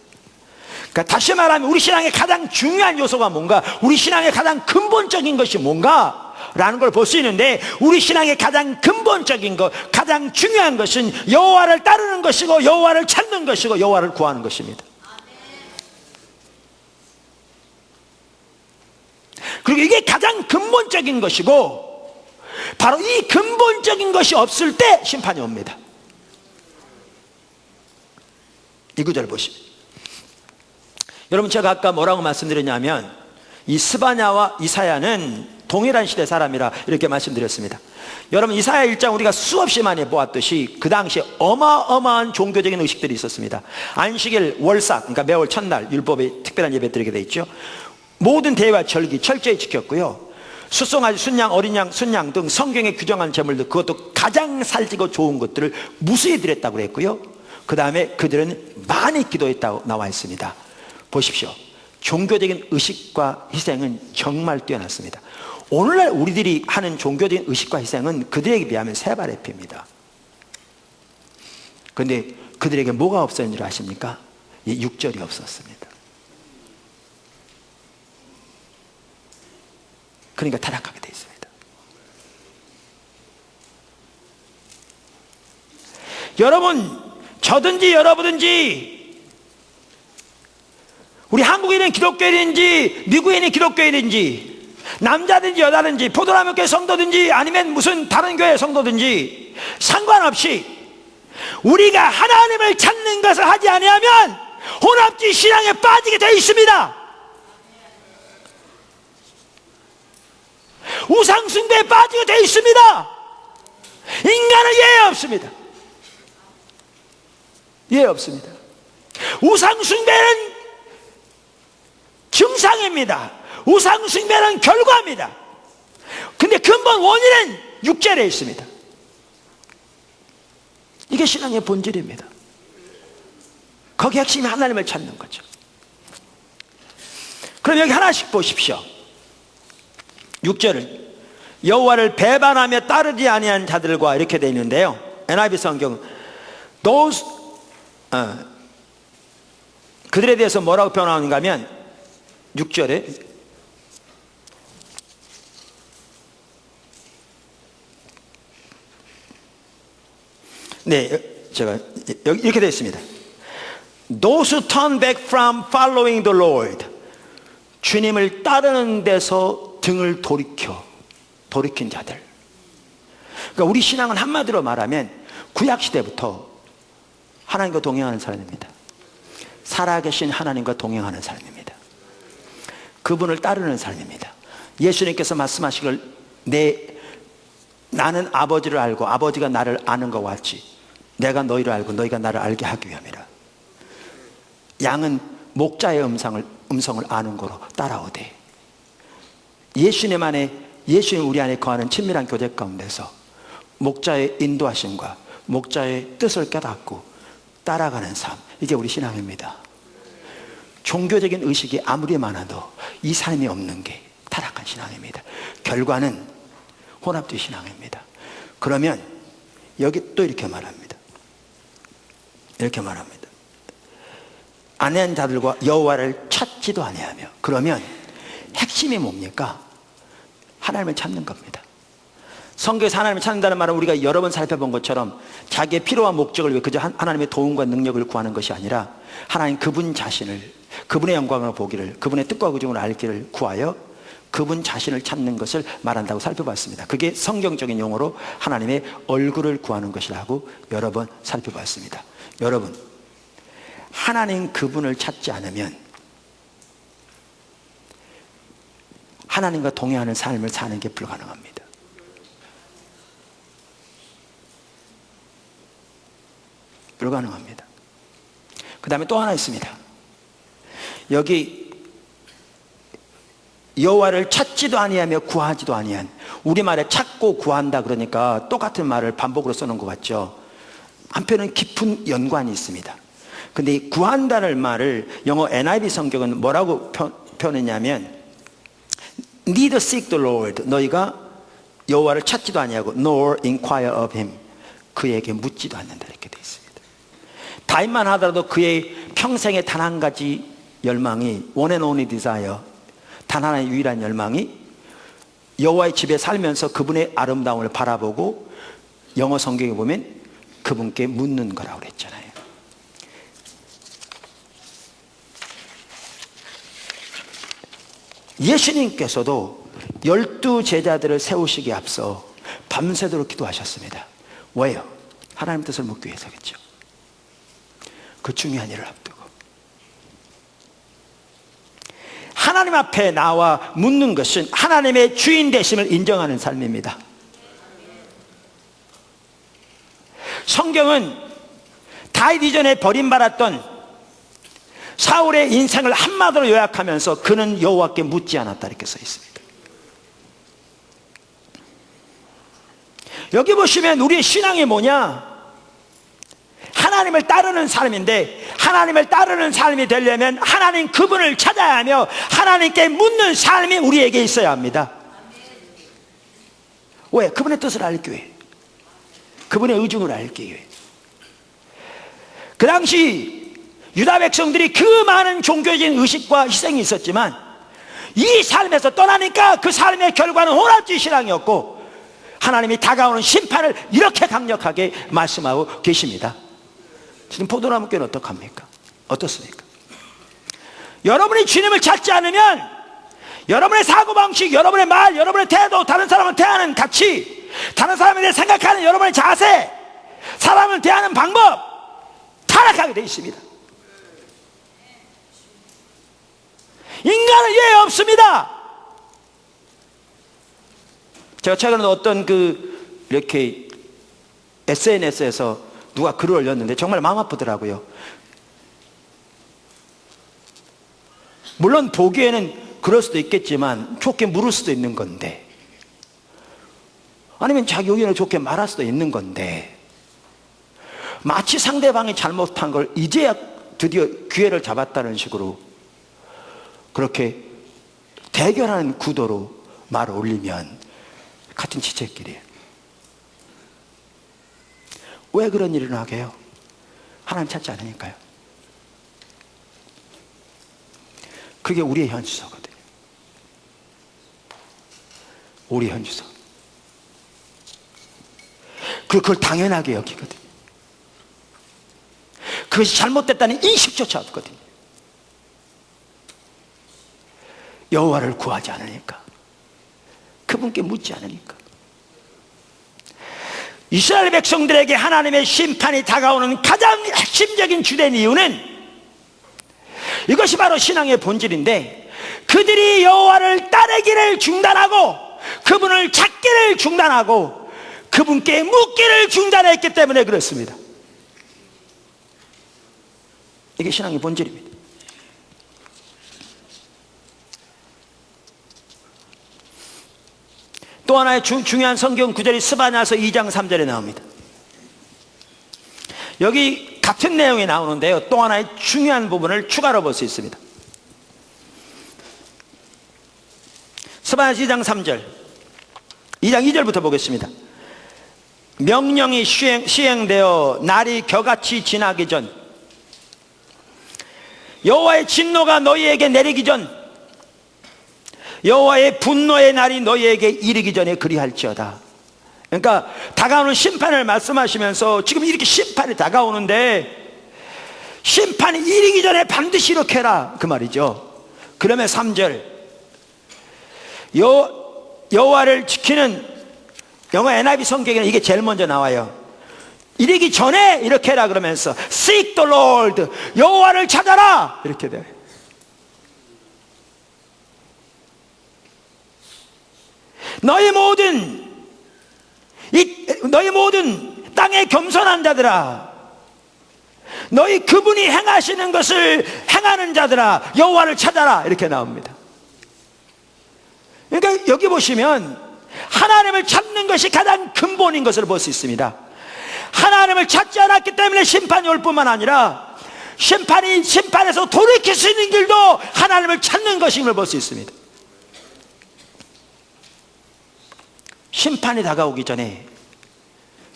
그러니까 다시 말하면 우리 신앙의 가장 중요한 요소가 뭔가, 우리 신앙의 가장 근본적인 것이 뭔가 라는 걸 볼 수 있는데, 우리 신앙의 가장 근본적인 것, 가장 중요한 것은 여호와를 따르는 것이고 여호와를 찾는 것이고 여호와를 구하는 것입니다. 그리고 이게 가장 근본적인 것이고, 바로 이 근본적인 것이 없을 때 심판이 옵니다. 이 구절 보십시오. 여러분, 제가 아까 뭐라고 말씀드렸냐면, 이 스바냐와 이사야는 동일한 시대 사람이라 이렇게 말씀드렸습니다. 여러분, 이사야 1장 우리가 수없이 많이 보았듯이 그 당시에 어마어마한 종교적인 의식들이 있었습니다. 안식일, 월삭, 그러니까 매월 첫날 율법에 특별한 예배 드리게 돼 있죠. 모든 대회와 절기 철저히 지켰고요. 숫송아지, 순양, 어린 양, 순양 등 성경에 규정한 제물들, 그것도 가장 살지고 좋은 것들을 무수히 드렸다고 그랬고요. 그 다음에 그들은 많이 기도했다고 나와 있습니다. 보십시오. 종교적인 의식과 희생은 정말 뛰어났습니다. 오늘날 우리들이 하는 종교적인 의식과 희생은 그들에게 비하면 세 발의 피입니다. 그런데 그들에게 뭐가 없었는 줄 아십니까? 이 6절이 없었습니다. 그러니까 타락하게 되어 있습니다. 여러분, 저든지 여러분든지, 우리 한국인은 기독교인인지 미국인이 기독교인인지, 남자든지 여자든지, 포도나무교회 성도든지 아니면 무슨 다른 교회 성도든지 상관없이 우리가 하나님을 찾는 것을 하지 아니하면 혼합주의 신앙에 빠지게 되어 있습니다. 우상숭배에 빠지게 되어 있습니다. 인간은 예외 없습니다. 예외 없습니다. 우상숭배는 증상입니다. 우상숭배는 결과입니다. 근데 근본 원인은 6절에 있습니다. 이게 신앙의 본질입니다. 거기 핵심이 하나님을 찾는 거죠. 그럼 여기 하나씩 보십시오. 6절을 여호와를 배반하며 따르지 아니한 자들과 이렇게 되어 있는데요. NIV 성경 those, 그들에 대해서 뭐라고 표현하는가 하면 6절에 제가 여기 이렇게 되어 있습니다. Those who turn back from following the Lord, 주님을 따르는 데서 등을 돌이킨 자들. 그러니까 우리 신앙은 한마디로 말하면 구약시대부터 하나님과 동행하는 사람입니다. 살아계신 하나님과 동행하는 사람입니다. 그분을 따르는 사람입니다. 예수님께서 말씀하시길, 나는 아버지를 알고 아버지가 나를 아는 것 같이 내가 너희를 알고 너희가 나를 알게 하기 위함이라. 양은 목자의 음성을 아는 거로 따라오되, 예수님 우리 안에 거하는 친밀한 교제 가운데서 목자의 인도하심과 목자의 뜻을 깨닫고 따라가는 삶, 이게 우리 신앙입니다. 종교적인 의식이 아무리 많아도 이 삶이 없는 게 타락한 신앙입니다. 결과는 혼합주의 신앙입니다. 그러면 여기 또 이렇게 말합니다. 이렇게 말합니다. 아내한 자들과 여호와를 찾지도 아니하며. 그러면 핵심이 뭡니까? 하나님을 찾는 겁니다. 성경에서 하나님을 찾는다는 말은 우리가 여러 번 살펴본 것처럼 자기의 필요와 목적을 위해 그저 하나님의 도움과 능력을 구하는 것이 아니라 하나님 그분 자신을, 그분의 영광을 보기를, 그분의 뜻과 구중을 알기를 구하여 그분 자신을 찾는 것을 말한다고 살펴봤습니다. 그게 성경적인 용어로 하나님의 얼굴을 구하는 것이라고 여러 번 살펴봤습니다. 여러분, 하나님 그분을 찾지 않으면 하나님과 동행하는 삶을 사는 게 불가능합니다. 불가능합니다. 그 다음에 또 하나 있습니다. 여기 여호와를 찾지도 아니하며 구하지도 아니한, 우리말에 찾고 구한다 그러니까 똑같은 말을 반복으로 써놓은 것 같죠. 한편은 깊은 연관이 있습니다. 근데 이 구한다는 말을 영어 NIV 성경은 뭐라고 표현했냐면 Neither seek the Lord, 너희가 여호와를 찾지도 아니하고 nor inquire of him, 그에게 묻지도 않는다 이렇게 되어 있습니다. 다윗만 하더라도 그의 평생에 단 한 가지 열망이 one and only desire, 단 하나의 유일한 열망이 여호와의 집에 살면서 그분의 아름다움을 바라보고 영어 성경에 보면 그분께 묻는 거라고 그랬잖아요. 예수님께서도 12 제자들을 세우시기에 앞서 밤새도록 기도하셨습니다. 왜요? 하나님 뜻을 묻기 위해서겠죠. 그 중요한 일을 앞두고 하나님 앞에 나와 묻는 것은 하나님의 주인 되심을 인정하는 삶입니다. 성경은 다윗 이전에 버림받았던 사울의 인생을 한마디로 요약하면서 그는 여호와께 묻지 않았다 이렇게 써 있습니다. 여기 보시면 우리의 신앙이 뭐냐? 하나님을 따르는 삶인데, 하나님을 따르는 삶이 되려면 하나님 그분을 찾아야 하며 하나님께 묻는 삶이 우리에게 있어야 합니다. 왜? 그분의 뜻을 알기 위해, 그분의 의중을 알기 위해. 그 당시 유다 백성들이 그 많은 종교적인 의식과 희생이 있었지만 이 삶에서 떠나니까 그 삶의 결과는 혼합주의 신앙이었고 하나님이 다가오는 심판을 이렇게 강력하게 말씀하고 계십니다. 지금 포도나무 교회는 어떡합니까? 어떻습니까? 여러분이 주님을 찾지 않으면 여러분의 사고방식, 여러분의 말, 여러분의 태도, 다른 사람을 대하는 가치, 다른 사람에 대해 생각하는 여러분의 자세, 사람을 대하는 방법 타락하게 되어 있습니다. 인간은 예외 없습니다. 제가 최근에 어떤 이렇게 SNS에서 누가 글을 올렸는데 정말 마음 아프더라고요. 물론 보기에는 그럴 수도 있겠지만 좋게 물을 수도 있는 건데, 아니면 자기 의견을 좋게 말할 수도 있는 건데, 마치 상대방이 잘못한 걸 이제야 드디어 기회를 잡았다는 식으로 그렇게 대결하는 구도로 말을 올리면 같은 지체끼리예요. 왜 그런 일을 하게 해요? 하나님 찾지 않으니까요. 그게 우리의 현주소거든요. 우리의 현주소. 그걸 당연하게 여기거든요. 그것이 잘못됐다는 인식조차 없거든요. 여호와를 구하지 않으니까, 그분께 묻지 않으니까. 이스라엘 백성들에게 하나님의 심판이 다가오는 가장 핵심적인 주된 이유는 이것이 바로 신앙의 본질인데, 그들이 여호와를 따르기를 중단하고 그분을 찾기를 중단하고 그분께 묻기를 중단했기 때문에 그렇습니다. 이게 신앙의 본질입니다. 또 하나의 중요한 성경 구절이 스바냐서 2장 3절에 나옵니다. 여기 같은 내용이 나오는데요, 또 하나의 중요한 부분을 추가로 볼 수 있습니다. 스바냐서 2장 3절, 2장 2절부터 보겠습니다. 명령이 시행되어 날이 겨같이 지나기 전, 여호와의 진노가 너희에게 내리기 전, 여호와의 분노의 날이 너희에게 이르기 전에 그리할지어다. 그러니까 다가오는 심판을 말씀하시면서 지금 이렇게 심판이 다가오는데 심판이 이르기 전에 반드시 이렇게 해라 그 말이죠. 그러면 3절 여호와를 지키는, 영어 NIV 성경에는 이게 제일 먼저 나와요. 이르기 전에 이렇게 해라 그러면서 Seek the Lord, 여호와를 찾아라 이렇게 돼요. 너희 모든 땅에 겸손한 자들아, 너희 그분이 행하시는 것을 행하는 자들아, 여호와를 찾아라 이렇게 나옵니다. 그러니까 여기 보시면 하나님을 찾는 것이 가장 근본인 것을 볼 수 있습니다. 하나님을 찾지 않았기 때문에 심판이 올 뿐만 아니라 심판에서 돌이킬 수 있는 길도 하나님을 찾는 것임을 볼 수 있습니다. 심판이 다가오기 전에,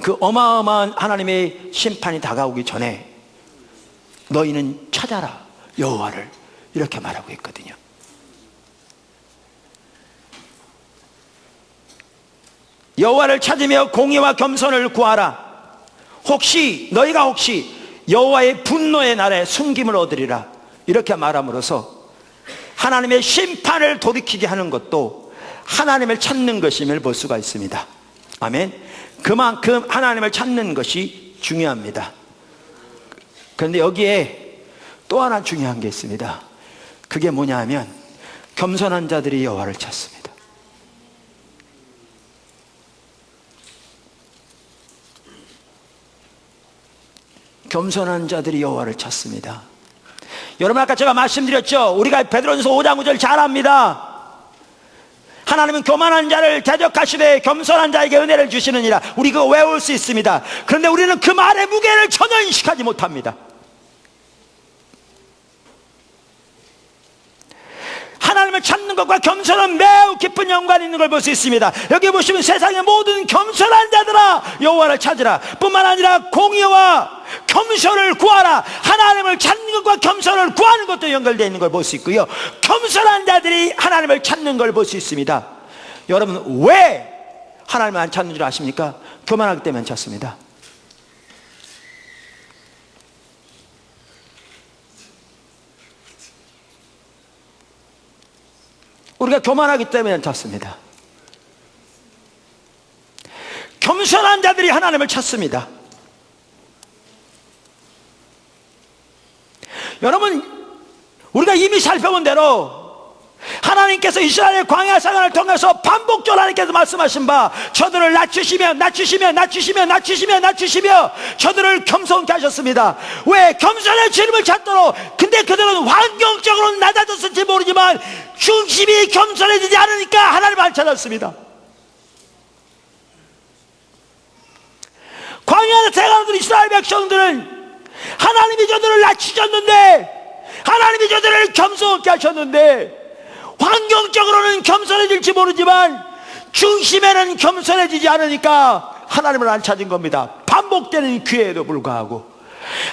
그 어마어마한 하나님의 심판이 다가오기 전에 너희는 찾아라 여호와를 이렇게 말하고 있거든요. 여호와를 찾으며 공의와 겸손을 구하라. 너희가 혹시 여호와의 분노의 날에 숨김을 얻으리라 이렇게 말함으로써 하나님의 심판을 돌이키게 하는 것도 하나님을 찾는 것임을 볼 수가 있습니다. 아멘. 그만큼 하나님을 찾는 것이 중요합니다. 그런데 여기에 또 하나 중요한 게 있습니다. 그게 뭐냐 하면 겸손한 자들이 여호와를 찾습니다. 겸손한 자들이 여호와를 찾습니다. 여러분, 아까 제가 말씀드렸죠. 우리가 베드로전서 5장 9절 잘 압니다. 하나님은 교만한 자를 대적하시되 겸손한 자에게 은혜를 주시느니라. 우리 그거 외울 수 있습니다. 그런데 우리는 그 말의 무게를 전혀 인식하지 못합니다. 하나님을 찾는 것과 겸손은 매우 깊은 연관이 있는 걸 볼 수 있습니다. 여기 보시면 세상의 모든 겸손한 자들아 여호와를 찾으라 뿐만 아니라 공의와 겸손을 구하라. 하나님을 찾는 것과 겸손을 구하는 것도 연결되어 있는 걸 볼 수 있고요, 겸손한 자들이 하나님을 찾는 걸 볼 수 있습니다. 여러분, 왜 하나님을 안 찾는 줄 아십니까? 교만하기 때문에 안 찾습니다. 우리가 교만하기 때문에 안 찾습니다. 겸손한 자들이 하나님을 찾습니다. 여러분, 우리가 이미 살펴본 대로 하나님께서 이스라엘 광야 생활을 통해서 반복적으로 하나님께서 말씀하신 바 저들을 낮추시며 저들을 겸손케 하셨습니다. 왜? 겸손의 주님을 찾도록. 근데 그들은 환경적으로는 낮아졌을지 모르지만 중심이 겸손해지지 않으니까 하나님을 안 찾았습니다. 광야 생활하던 이스라엘 백성들은 하나님이 저들을 낮추셨는데, 하나님이 저들을 겸손케 하셨는데, 환경적으로는 겸손해질지 모르지만 중심에는 겸손해지지 않으니까 하나님을 안 찾은 겁니다. 반복되는 기회에도 불구하고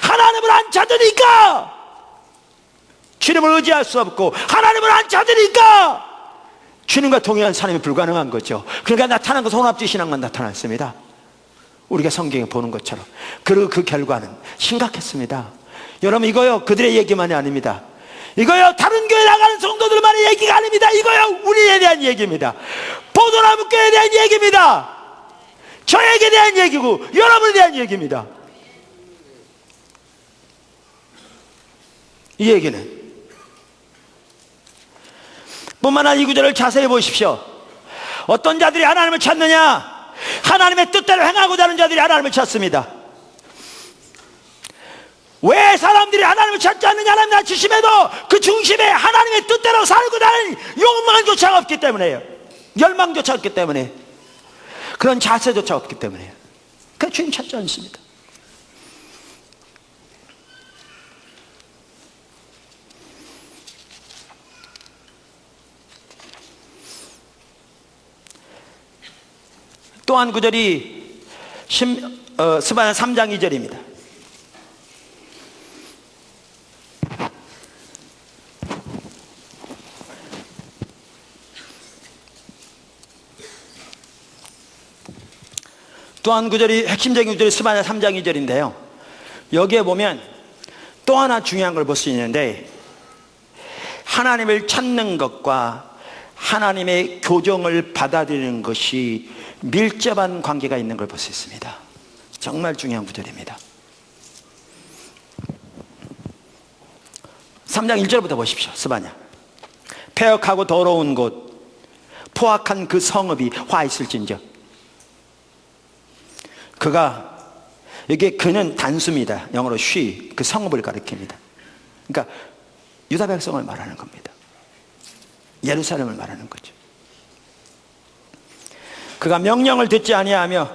하나님을 안 찾으니까 주님을 의지할 수 없고, 하나님을 안 찾으니까 주님과 동행한 삶이 불가능한 거죠. 그러니까 나타난 것은 혼합주의 신앙만 나타났습니다. 우리가 성경에 보는 것처럼. 그리고 그 결과는 심각했습니다. 여러분, 이거요 그들의 얘기만이 아닙니다. 이거요 다른 교회 나가는 성도들만의 얘기가 아닙니다. 이거요 우리에 대한 얘기입니다. 보도나무 교회에 대한 얘기입니다. 저에게 대한 얘기고 여러분에 대한 얘기입니다. 이 얘기는 뿐만 아니라 이 구절을 자세히 보십시오. 어떤 자들이 하나님을 찾느냐? 하나님의 뜻대로 행하고자 하는 자들이 하나님을 찾습니다. 왜 사람들이 하나님을 찾지 않느냐? 하나님 낮추심에도 그 중심에 하나님의 뜻대로 살고자 하는 욕망조차 없기 때문에요. 열망조차 없기 때문에, 그런 자세조차 없기 때문에요. 그 주님 찾지 않습니다. 또 한 구절이 스바냐 3장 2절입니다. 또 한 구절이 핵심적인 구절이 스바냐 3장 2절인데요. 여기에 보면 또 하나 중요한 걸 볼 수 있는데, 하나님을 찾는 것과 하나님의 교정을 받아들이는 것이 밀접한 관계가 있는 걸 볼 수 있습니다. 정말 중요한 구절입니다. 3장 1절부터 보십시오. 스바냐. 폐역하고 더러운 곳, 포악한 그 성읍이 화 있을진저. 그는 단수입니다. 영어로 she, 그 성읍을 가리킵니다. 그러니까 유다 백성을 말하는 겁니다. 예루살렘을 말하는 거죠. 그가 명령을 듣지 아니하며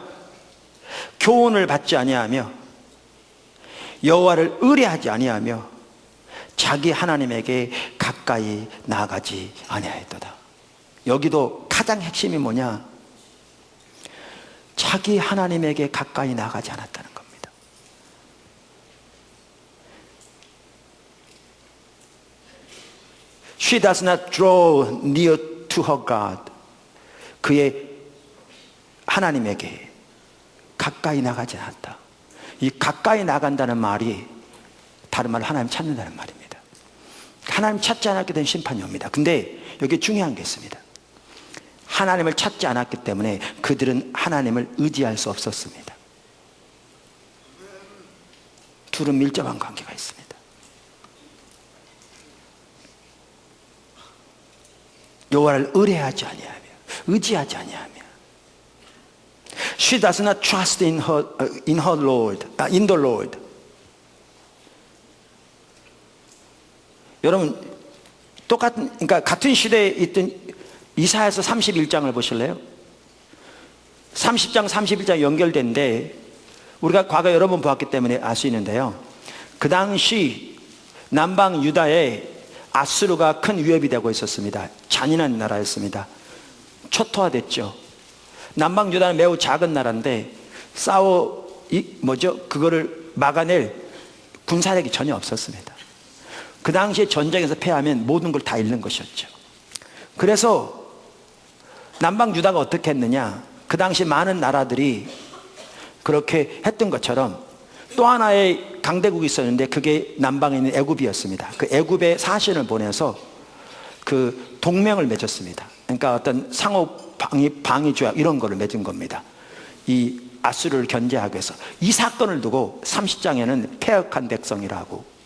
교훈을 받지 아니하며 여호와를 의뢰하지 아니하며 자기 하나님에게 가까이 나아가지 아니하였도다. 여기도 가장 핵심이 뭐냐? 자기 하나님에게 가까이 나아가지 않았다는 겁니다. She does not draw near to her God. 그의 하나님에게 가까이 나가지 않았다. 이 가까이 나간다는 말이 다른 말로 하나님 찾는다는 말입니다. 하나님 찾지 않았기 때문에 심판이 옵니다. 근데 여기 중요한 게 있습니다. 하나님을 찾지 않았기 때문에 그들은 하나님을 의지할 수 없었습니다. 둘은 밀접한 관계가 있습니다. 여호와를 의뢰하지 아니하며 의지하지 아니하며 She does not trust in the Lord. 여러분, 그러니까 같은 시대에 있던 이사야서 31장을 보실래요? 30장, 31장 연결된데 우리가 과거 여러 번 보았기 때문에 알 수 있는데요. 그 당시 남방 유다에 아수르가 큰 위협이 되고 있었습니다. 잔인한 나라였습니다. 초토화됐죠. 남방 유다는 매우 작은 나라인데 그거를 막아낼 군사력이 전혀 없었습니다. 그 당시에 전쟁에서 패하면 모든 걸 다 잃는 것이었죠. 그래서 남방 유다가 어떻게 했느냐? 그 당시 많은 나라들이 그렇게 했던 것처럼 또 하나의 강대국이 있었는데 그게 남방에 있는 애굽이었습니다. 그 애굽에 사신을 보내서 그 동맹을 맺었습니다. 그러니까 어떤 상호 방위 조약 이런 거를 맺은 겁니다. 이 아수르를 견제하기 위해서. 이 사건을 두고 30장에는 폐역한 백성이라고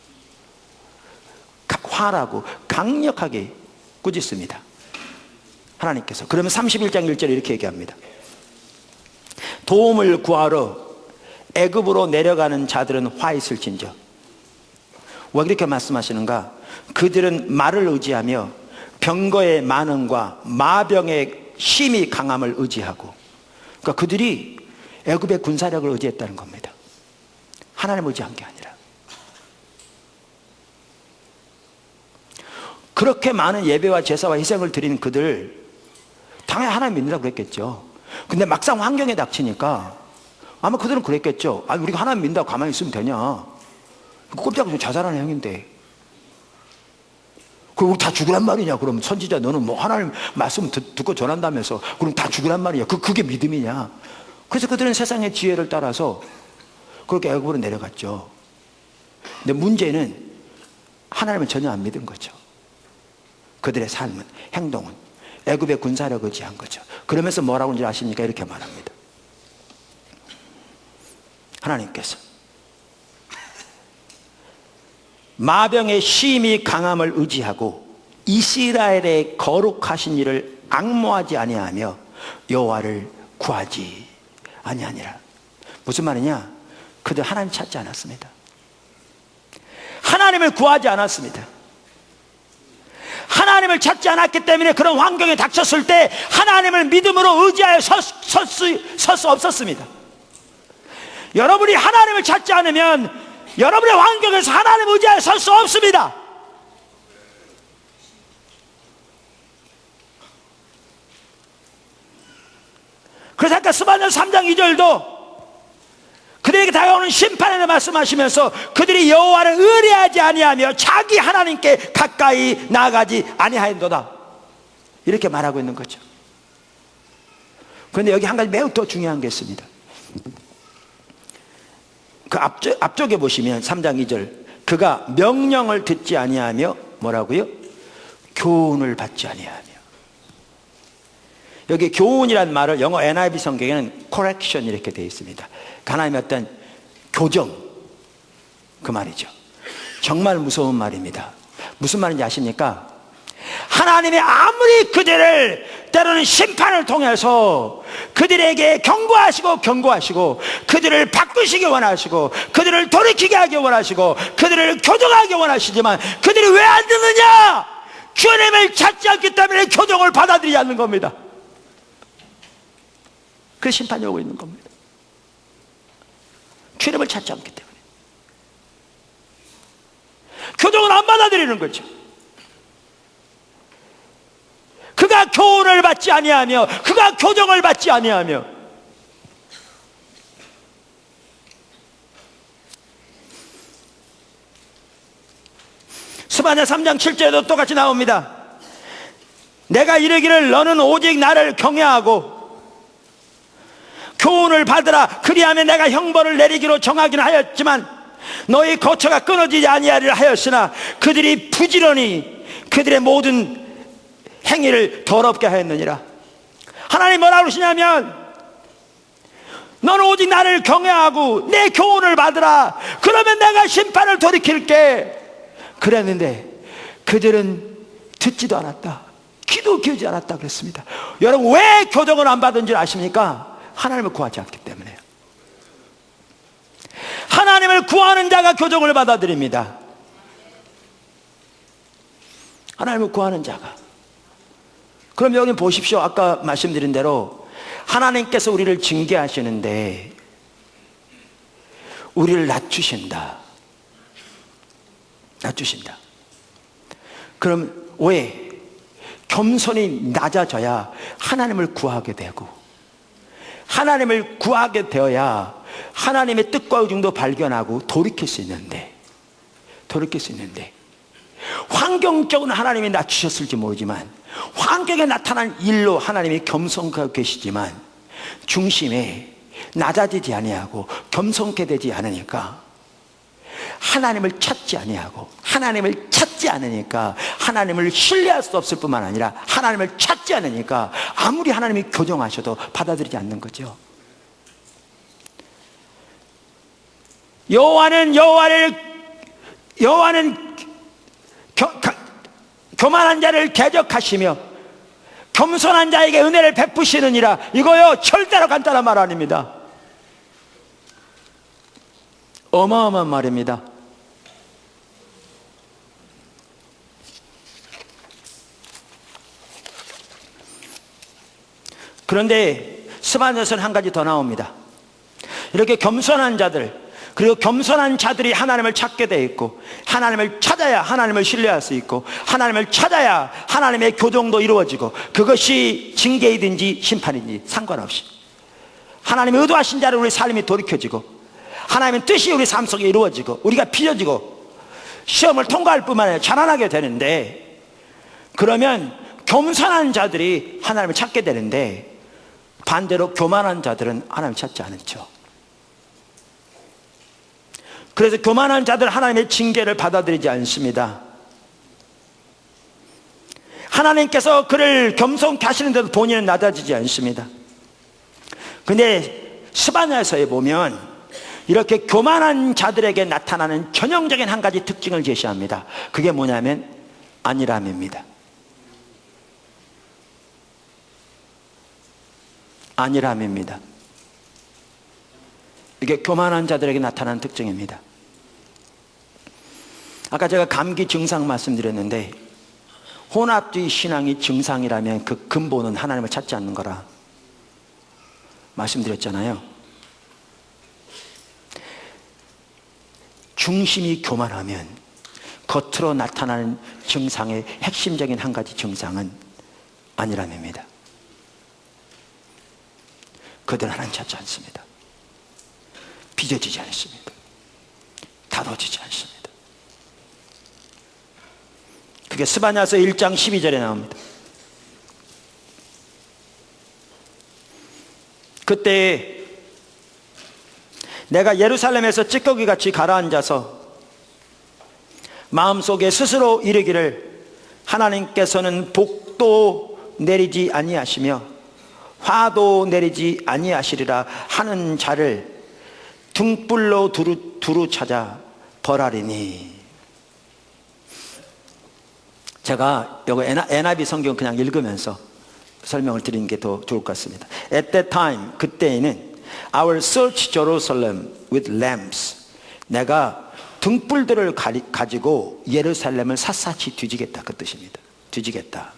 화라고 강력하게 꾸짖습니다. 하나님께서. 그러면 31장 1절에 이렇게 얘기합니다. 도움을 구하러 애굽으로 내려가는 자들은 화 있을진저. 왜 그렇게 말씀하시는가? 그들은 말을 의지하며 병거의 많음과 마병의 심히 강함을 의지하고, 그러니까 그들이 애굽의 군사력을 의지했다는 겁니다. 하나님을 의지한 게 아니라. 그렇게 많은 예배와 제사와 희생을 드리는 그들 당연히 하나님 믿는다고 그랬겠죠. 근데 막상 환경에 닥치니까 아마 그들은 그랬겠죠. 아니, 우리가 하나님 믿는다고 가만히 있으면 되냐? 꼼짝없이 좀 자살하는 형인데 그럼 다 죽으란 말이냐? 그럼 선지자 너는 뭐 하나님 말씀 듣고 전한다면서 그럼 다 죽으란 말이냐? 그게 믿음이냐? 그래서 그들은 세상의 지혜를 따라서 그렇게 애굽으로 내려갔죠. 근데 문제는 하나님을 전혀 안 믿은 거죠. 그들의 삶은, 행동은 애굽의 군사력을 의지한 거죠. 그러면서 뭐라고 하는지 아십니까? 이렇게 말합니다. 하나님께서 마병의 심히 강함을 의지하고 이스라엘의 거룩하신 이를 앙모하지 아니하며 여호와를 구하지 아니하니라. 무슨 말이냐? 그들 하나님 찾지 않았습니다. 하나님을 구하지 않았습니다. 하나님을 찾지 않았기 때문에 그런 환경에 닥쳤을 때 하나님을 믿음으로 의지하여 설 수 없었습니다. 여러분이 하나님을 찾지 않으면 여러분의 환경에서 하나님을 의지하여 설 수 없습니다. 그래서 아까 스바냐 3장 2절도 그들에게 다가오는 심판에 대해 말씀하시면서 그들이 여호와를 의뢰하지 아니하며 자기 하나님께 가까이 나아가지 아니하였도다 이렇게 말하고 있는 거죠. 그런데 여기 한 가지 매우 더 중요한 게 있습니다. 그 앞쪽에 보시면 3장 2절, 그가 명령을 듣지 아니하며 뭐라고요? 교훈을 받지 아니하며. 여기 교훈이란 말을 영어 NIV 성경에는 correction 이렇게 되어 있습니다. 하나님의 어떤 교정, 그 말이죠. 정말 무서운 말입니다. 무슨 말인지 아십니까? 하나님이 아무리 그들을 때로는 심판을 통해서 그들에게 경고하시고 그들을 바꾸시기 원하시고 그들을 돌이키게 하기 원하시고 그들을 교정하기 원하시지만 그들이 왜 안 듣느냐? 주님을 찾지 않기 때문에 교정을 받아들이지 않는 겁니다. 그래서 심판이 오고 있는 겁니다. 주님을 찾지 않기 때문에 교정을 안 받아들이는 거죠. 그가 교훈을 받지 아니하며 그가 교정을 받지 아니하며. 스바냐 3장 7절에도 똑같이 나옵니다. 내가 이르기를 너는 오직 나를 경외하고 교훈을 받으라. 그리하면 내가 형벌을 내리기로 정하기는 하였지만 너희 거처가 끊어지지 아니하리라 하였으나 그들이 부지런히 그들의 모든 행위를 더럽게 하였느니라. 하나님 뭐라고 그러시냐면 너는 오직 나를 경외하고 내 교훈을 받으라. 그러면 내가 심판을 돌이킬게. 그랬는데 그들은 듣지도 않았다. 귀도 기울지 않았다 그랬습니다. 여러분 왜 교정을 안 받은 줄 아십니까? 하나님을 구하지 않기 때문에요. 하나님을 구하는 자가 교정을 받아들입니다. 하나님을 구하는 자가. 그럼 여기 보십시오. 아까 말씀드린 대로 하나님께서 우리를 징계하시는데 우리를 낮추신다. 그럼 왜? 겸손히 낮아져야 하나님을 구하게 되고 하나님을 구하게 되어야 하나님의 뜻과 의중도 발견하고 돌이킬 수 있는데 환경적으로는 하나님이 낮추셨을지 모르지만 환경에 나타난 일로 하나님이 겸손하고 계시지만 중심에 낮아지지 아니하고 겸손케 되지 않으니까 하나님을 찾지 않으니까 하나님을 신뢰할 수 없을 뿐만 아니라 하나님을 찾지 않으니까 아무리 하나님이 교정하셔도 받아들이지 않는 거죠. 여호와는 교만한 자를 대적하시며 겸손한 자에게 은혜를 베푸시느니라. 이거요 절대로 간단한 말 아닙니다. 어마어마한 말입니다. 그런데 스바냐서는 한 가지 더 나옵니다. 이렇게 겸손한 자들, 그리고 겸손한 자들이 하나님을 찾게 돼 있고 하나님을 찾아야 하나님을 신뢰할 수 있고 하나님을 찾아야 하나님의 교정도 이루어지고 그것이 징계이든지 심판이든지 상관없이 하나님의 의도하신 자를 우리 삶이 돌이켜지고 하나님의 뜻이 우리 삶 속에 이루어지고 우리가 빚어지고 시험을 통과할 뿐만 아니라 자라나게 되는데, 그러면 겸손한 자들이 하나님을 찾게 되는데 반대로 교만한 자들은 하나님을 찾지 않죠. 그래서 교만한 자들은 하나님의 징계를 받아들이지 않습니다. 하나님께서 그를 겸손케 하시는데도 본인은 낮아지지 않습니다. 근데 스바냐서에 보면 이렇게 교만한 자들에게 나타나는 전형적인 한 가지 특징을 제시합니다. 그게 뭐냐면 안일함입니다. 안일함입니다. 이게 교만한 자들에게 나타나는 특징입니다. 아까 제가 감기 증상 말씀드렸는데 혼합주의 신앙이 증상이라면 그 근본은 하나님을 찾지 않는 거라 말씀드렸잖아요. 중심이 교만하면 겉으로 나타나는 증상의 핵심적인 한 가지 증상은 안일함입니다. 그들은 하나님 찾지 않습니다. 빚어지지 않습니다. 다뤄지지 않습니다. 그게 스바냐서 1장 12절에 나옵니다. 그때 내가 예루살렘에서 찌꺼기같이 가라앉아서 마음속에 스스로 이르기를 하나님께서는 복도 내리지 아니하시며 화도 내리지 아니하시리라 하는 자를 등불로 두루 찾아 벌하리니. 제가 이거 NIV 성경 그냥 읽으면서 설명을 드리는 게 더 좋을 것 같습니다. At that time, 그때에는 I will search Jerusalem with lamps. 내가 등불들을 가지고 예루살렘을 샅샅이 뒤지겠다, 그 뜻입니다. 뒤지겠다.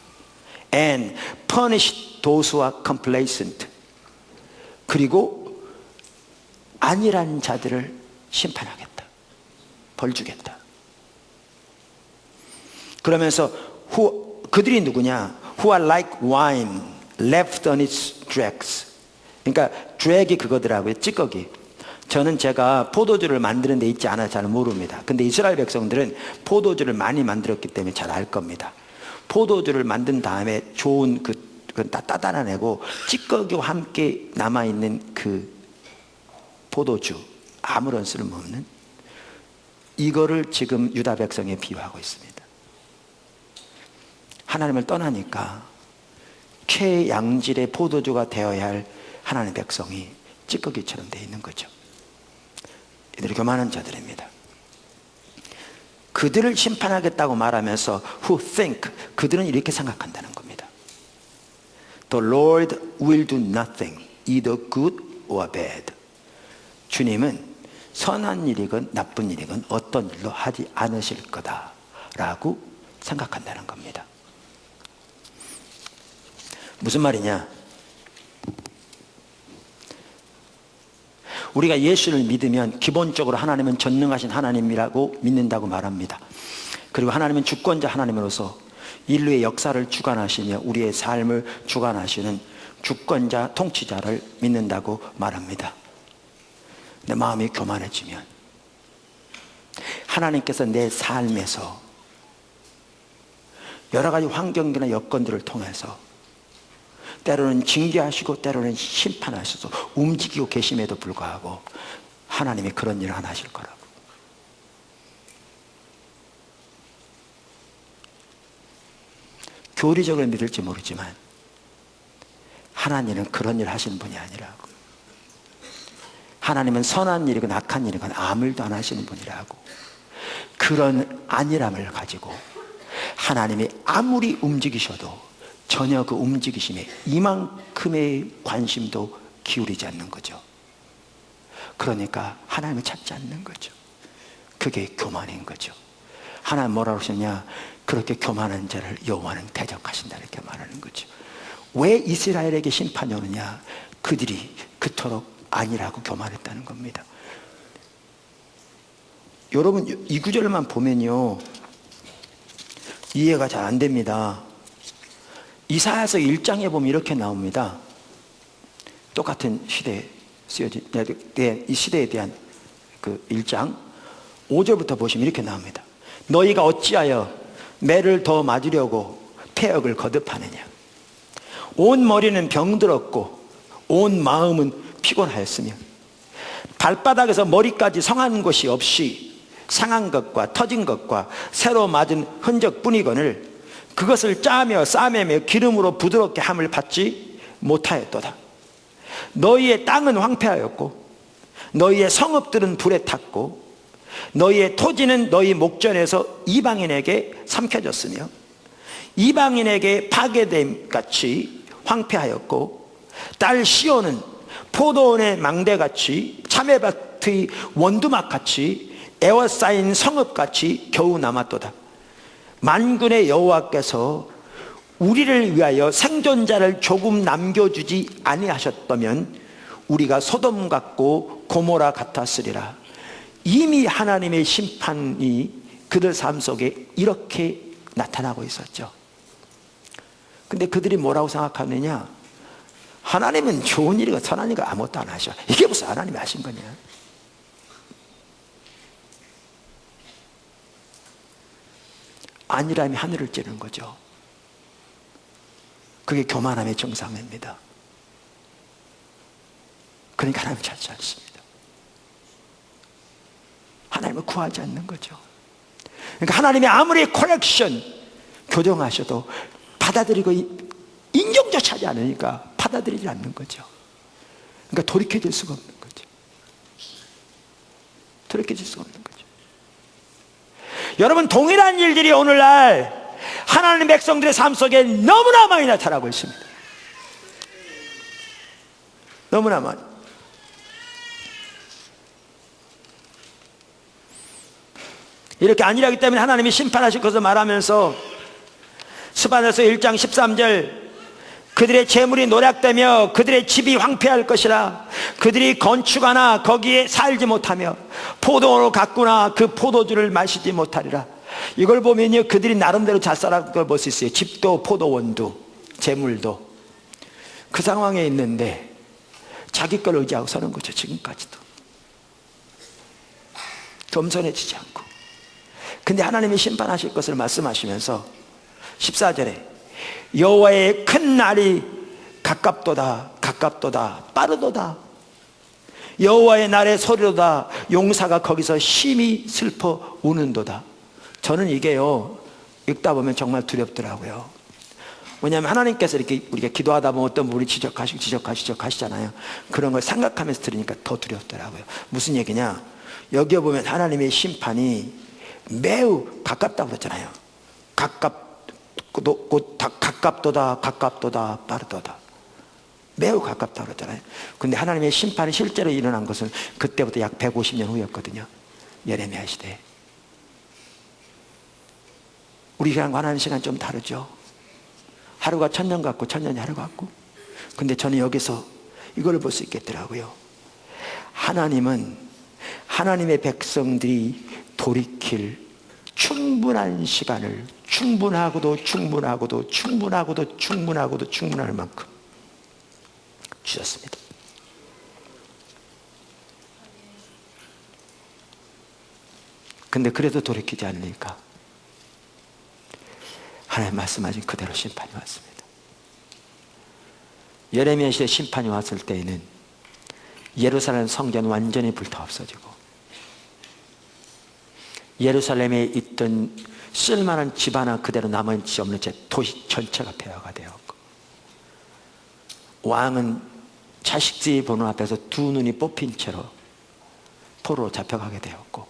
And punish those who are complacent. 그리고 안일한 자들을 심판하겠다. 벌 주겠다. 그러면서 그들이 누구냐? Who are like wine left on its dregs. 그러니까 드랙이 그거더라고요. 찌꺼기. 저는 제가 포도주를 만드는 데 있지 않아 잘 모릅니다. 근데 이스라엘 백성들은 포도주를 많이 만들었기 때문에 잘 알 겁니다. 포도주를 만든 다음에 좋은 그건 다 따다내고 찌꺼기와 함께 남아있는 그 포도주, 아무런 쓸모없는 이거를 지금 유다 백성에 비유하고 있습니다. 하나님을 떠나니까 최양질의 포도주가 되어야 할 하나님의 백성이 찌꺼기처럼 되어 있는 거죠. 이들이 교만한 자들입니다. 그들을 심판하겠다고 말하면서 who think, 그들은 이렇게 생각한다는 겁니다. The Lord will do nothing, either good or bad. 주님은 선한 일이건 나쁜 일이건 어떤 일로 하지 않으실 거다라고 생각한다는 겁니다. 무슨 말이냐? 우리가 예수를 믿으면 기본적으로 하나님은 전능하신 하나님이라고 믿는다고 말합니다. 그리고 하나님은 주권자 하나님으로서 인류의 역사를 주관하시며 우리의 삶을 주관하시는 주권자 통치자를 믿는다고 말합니다. 내 마음이 교만해지면 하나님께서 내 삶에서 여러 가지 환경이나 여건들을 통해서 때로는 징계하시고 때로는 심판하셔서 움직이고 계심에도 불구하고 하나님이 그런 일을 안 하실 거라고. 교리적으로 믿을지 모르지만 하나님은 그런 일을 하시는 분이 아니라고. 하나님은 선한 일이건 악한 일이건 아무 일도 안 하시는 분이라고. 그런 안일함을 가지고 하나님이 아무리 움직이셔도 전혀 그 움직이심에 이만큼의 관심도 기울이지 않는 거죠. 그러니까 하나님을 찾지 않는 거죠. 그게 교만인 거죠. 하나님 뭐라고 하셨냐? 그렇게 교만한 자를 여호와는 대적하신다, 이렇게 말하는 거죠. 왜 이스라엘에게 심판이 오느냐? 그들이 그토록 아니라고 교만했다는 겁니다. 여러분 이 구절만 보면요 이해가 잘 안 됩니다. 이사야서 1장에 보면 이렇게 나옵니다. 똑같은 시대에 쓰여진 이 시대에 대한 그 1장 5절부터 보시면 이렇게 나옵니다. 너희가 어찌하여 매를 더 맞으려고 패역을 거듭하느냐? 온 머리는 병들었고 온 마음은 피곤하였으며 발바닥에서 머리까지 성한 것이 없이 상한 것과 터진 것과 새로 맞은 흔적뿐이거늘 그것을 짜며 싸매며 기름으로 부드럽게 함을 받지 못하였도다. 너희의 땅은 황폐하였고 너희의 성읍들은 불에 탔고 너희의 토지는 너희 목전에서 이방인에게 삼켜졌으며 이방인에게 파괴됨 같이 황폐하였고 딸 시온은 포도원의 망대같이 참외밭의 원두막같이 에워싸인 성읍같이 겨우 남았도다. 만군의 여호와께서 우리를 위하여 생존자를 조금 남겨주지 아니하셨다면 우리가 소돔 같고 고모라 같았으리라. 이미 하나님의 심판이 그들 삶 속에 이렇게 나타나고 있었죠. 근데 그들이 뭐라고 생각하느냐? 하나님은 좋은 일이고 선한 일이고 아무것도 안 하셔. 이게 무슨 하나님이 하신 거냐? 안일함이 하늘을 찌르는 거죠. 그게 교만함의 정상입니다. 그러니까 하나님 찾지 않습니다. 하나님을 구하지 않는 거죠. 그러니까 하나님이 아무리 콜렉션 교정하셔도 받아들이고 인정조차 하지 않으니까 받아들이지 않는 거죠. 그러니까 돌이켜질 수가 없는 거죠. 돌이켜질 수가 없는 거죠. 여러분, 동일한 일들이 오늘날 하나님 백성들의 삶 속에 너무나 많이 나타나고 있습니다. 너무나 많이. 이렇게 아니라기 때문에 하나님이 심판하실 것을 말하면서 스바냐서 1장 13절, 그들의 재물이 노략되며 그들의 집이 황폐할 것이라. 그들이 건축하나 거기에 살지 못하며 포도원을 가꾸나 그 포도주를 마시지 못하리라. 이걸 보면요, 그들이 나름대로 잘 살아간 걸 볼 수 있어요. 집도 포도원도 재물도. 그 상황에 있는데 자기 걸 의지하고 서는 거죠. 지금까지도 겸손해지지 않고. 근데 하나님이 심판하실 것을 말씀하시면서 14절에 여호와의 큰 날이 가깝도다, 가깝도다, 빠르도다. 여호와의 날의 소리로다. 용사가 거기서 심히 슬퍼 우는도다. 저는 이게요, 읽다 보면 정말 두렵더라고요. 왜냐하면 하나님께서 이렇게 우리가 기도하다 보면 어떤 분이 지적하시잖아요. 그런 걸 생각하면서 들으니까 더 두렵더라고요. 무슨 얘기냐? 여기에 보면 하나님의 심판이 매우 가깝다고 그랬잖아요. 가깝도다, 가깝도다, 빠르도다. 매우 가깝다고 그랬잖아요. 근데 하나님의 심판이 실제로 일어난 것은 그때부터 약 150년 후였거든요. 예레미야 시대에. 우리 시간과 하나님 시간 좀 다르죠. 하루가 1000년 같고 1000년이 하루 같고. 근데 저는 여기서 이걸 볼 수 있겠더라고요. 하나님은 하나님의 백성들이 돌이킬 충분한 시간을 충분하고도 충분할 만큼 주셨습니다. 근데 그래도 돌이키지 않으니까 하나님 말씀하신 그대로 심판이 왔습니다. 예레미야 시대 심판이 왔을 때에는 예루살렘 성전 완전히 불타 없어지고 예루살렘에 있던 쓸만한 집 하나 그대로 남아있지 없는 채 도시 전체가 폐허가 되었고, 왕은 자식들이 보는 앞에서 두 눈이 뽑힌 채로 포로로 잡혀가게 되었고,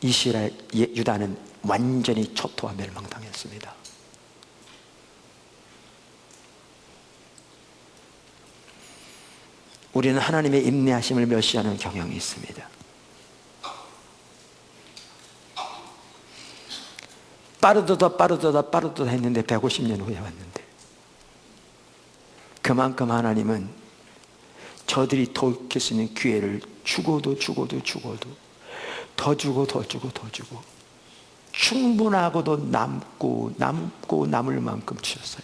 이스라엘 유다는 완전히 초토화 멸망당했습니다. 우리는 하나님의 인내하심을 멸시하는 경향이 있습니다. 빠르도다 했는데 150년 후에 왔는데, 그만큼 하나님은 저들이 돌이킬 수 있는 기회를 주고도 더 주고 충분하고도 남을 만큼 주셨어요.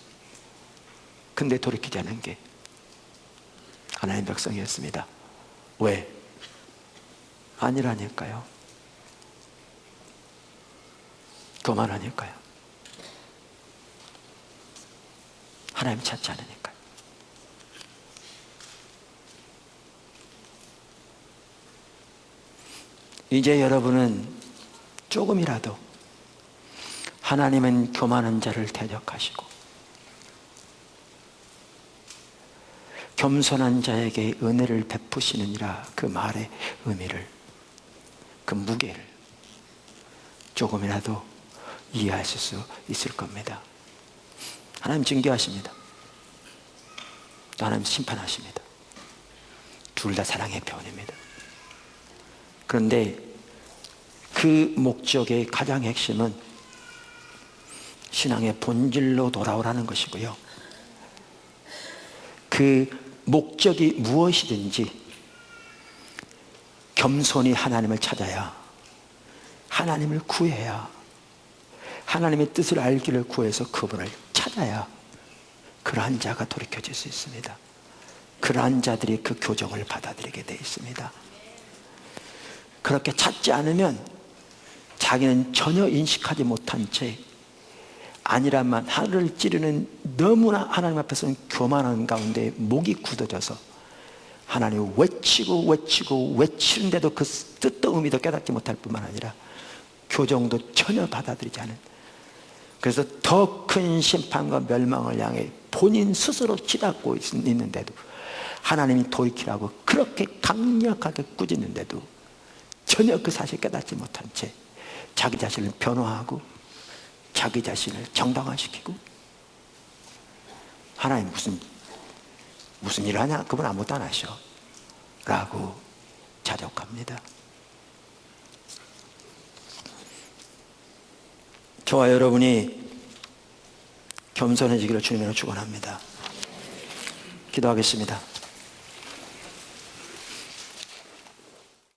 근데 돌이키지 않은 게 하나님의 백성이었습니다. 왜? 아니라니까요. 교만하니까요. 하나님 찾지 않으니까요. 이제 여러분은 조금이라도 하나님은 교만한 자를 대적하시고 겸손한 자에게 은혜를 베푸시느니라, 그 말의 의미를, 그 무게를 조금이라도 이해하실 수 있을 겁니다. 하나님 징계하십니다. 또 하나님 심판하십니다. 둘 다 사랑의 표현입니다. 그런데 그 목적의 가장 핵심은 신앙의 본질로 돌아오라는 것이고요. 그 목적이 무엇이든지 겸손히 하나님을 찾아야, 하나님을 구해야, 하나님의 뜻을 알기를 구해서 그분을 찾아야 그러한 자가 돌이켜질 수 있습니다. 그러한 자들이 그 교정을 받아들이게 되어 있습니다. 그렇게 찾지 않으면 자기는 전혀 인식하지 못한 채 아니란만 하늘을 찌르는, 너무나 하나님 앞에서는 교만한 가운데 목이 굳어져서 하나님을 외치고 외치는데도 그 뜻도 의미도 깨닫지 못할 뿐만 아니라 교정도 전혀 받아들이지 않은, 그래서 더 큰 심판과 멸망을 향해 본인 스스로 치닫고 있는데도, 하나님이 돌이키라고 그렇게 강력하게 꾸짖는데도 전혀 그 사실 깨닫지 못한 채 자기 자신을 변호하고 자기 자신을 정당화시키고, 하나님 무슨 일을 하냐? 그분 아무것도 안 하셔 라고 자족합니다. 저와 여러분이 겸손해지기를 주님으로 축원합니다. 기도하겠습니다.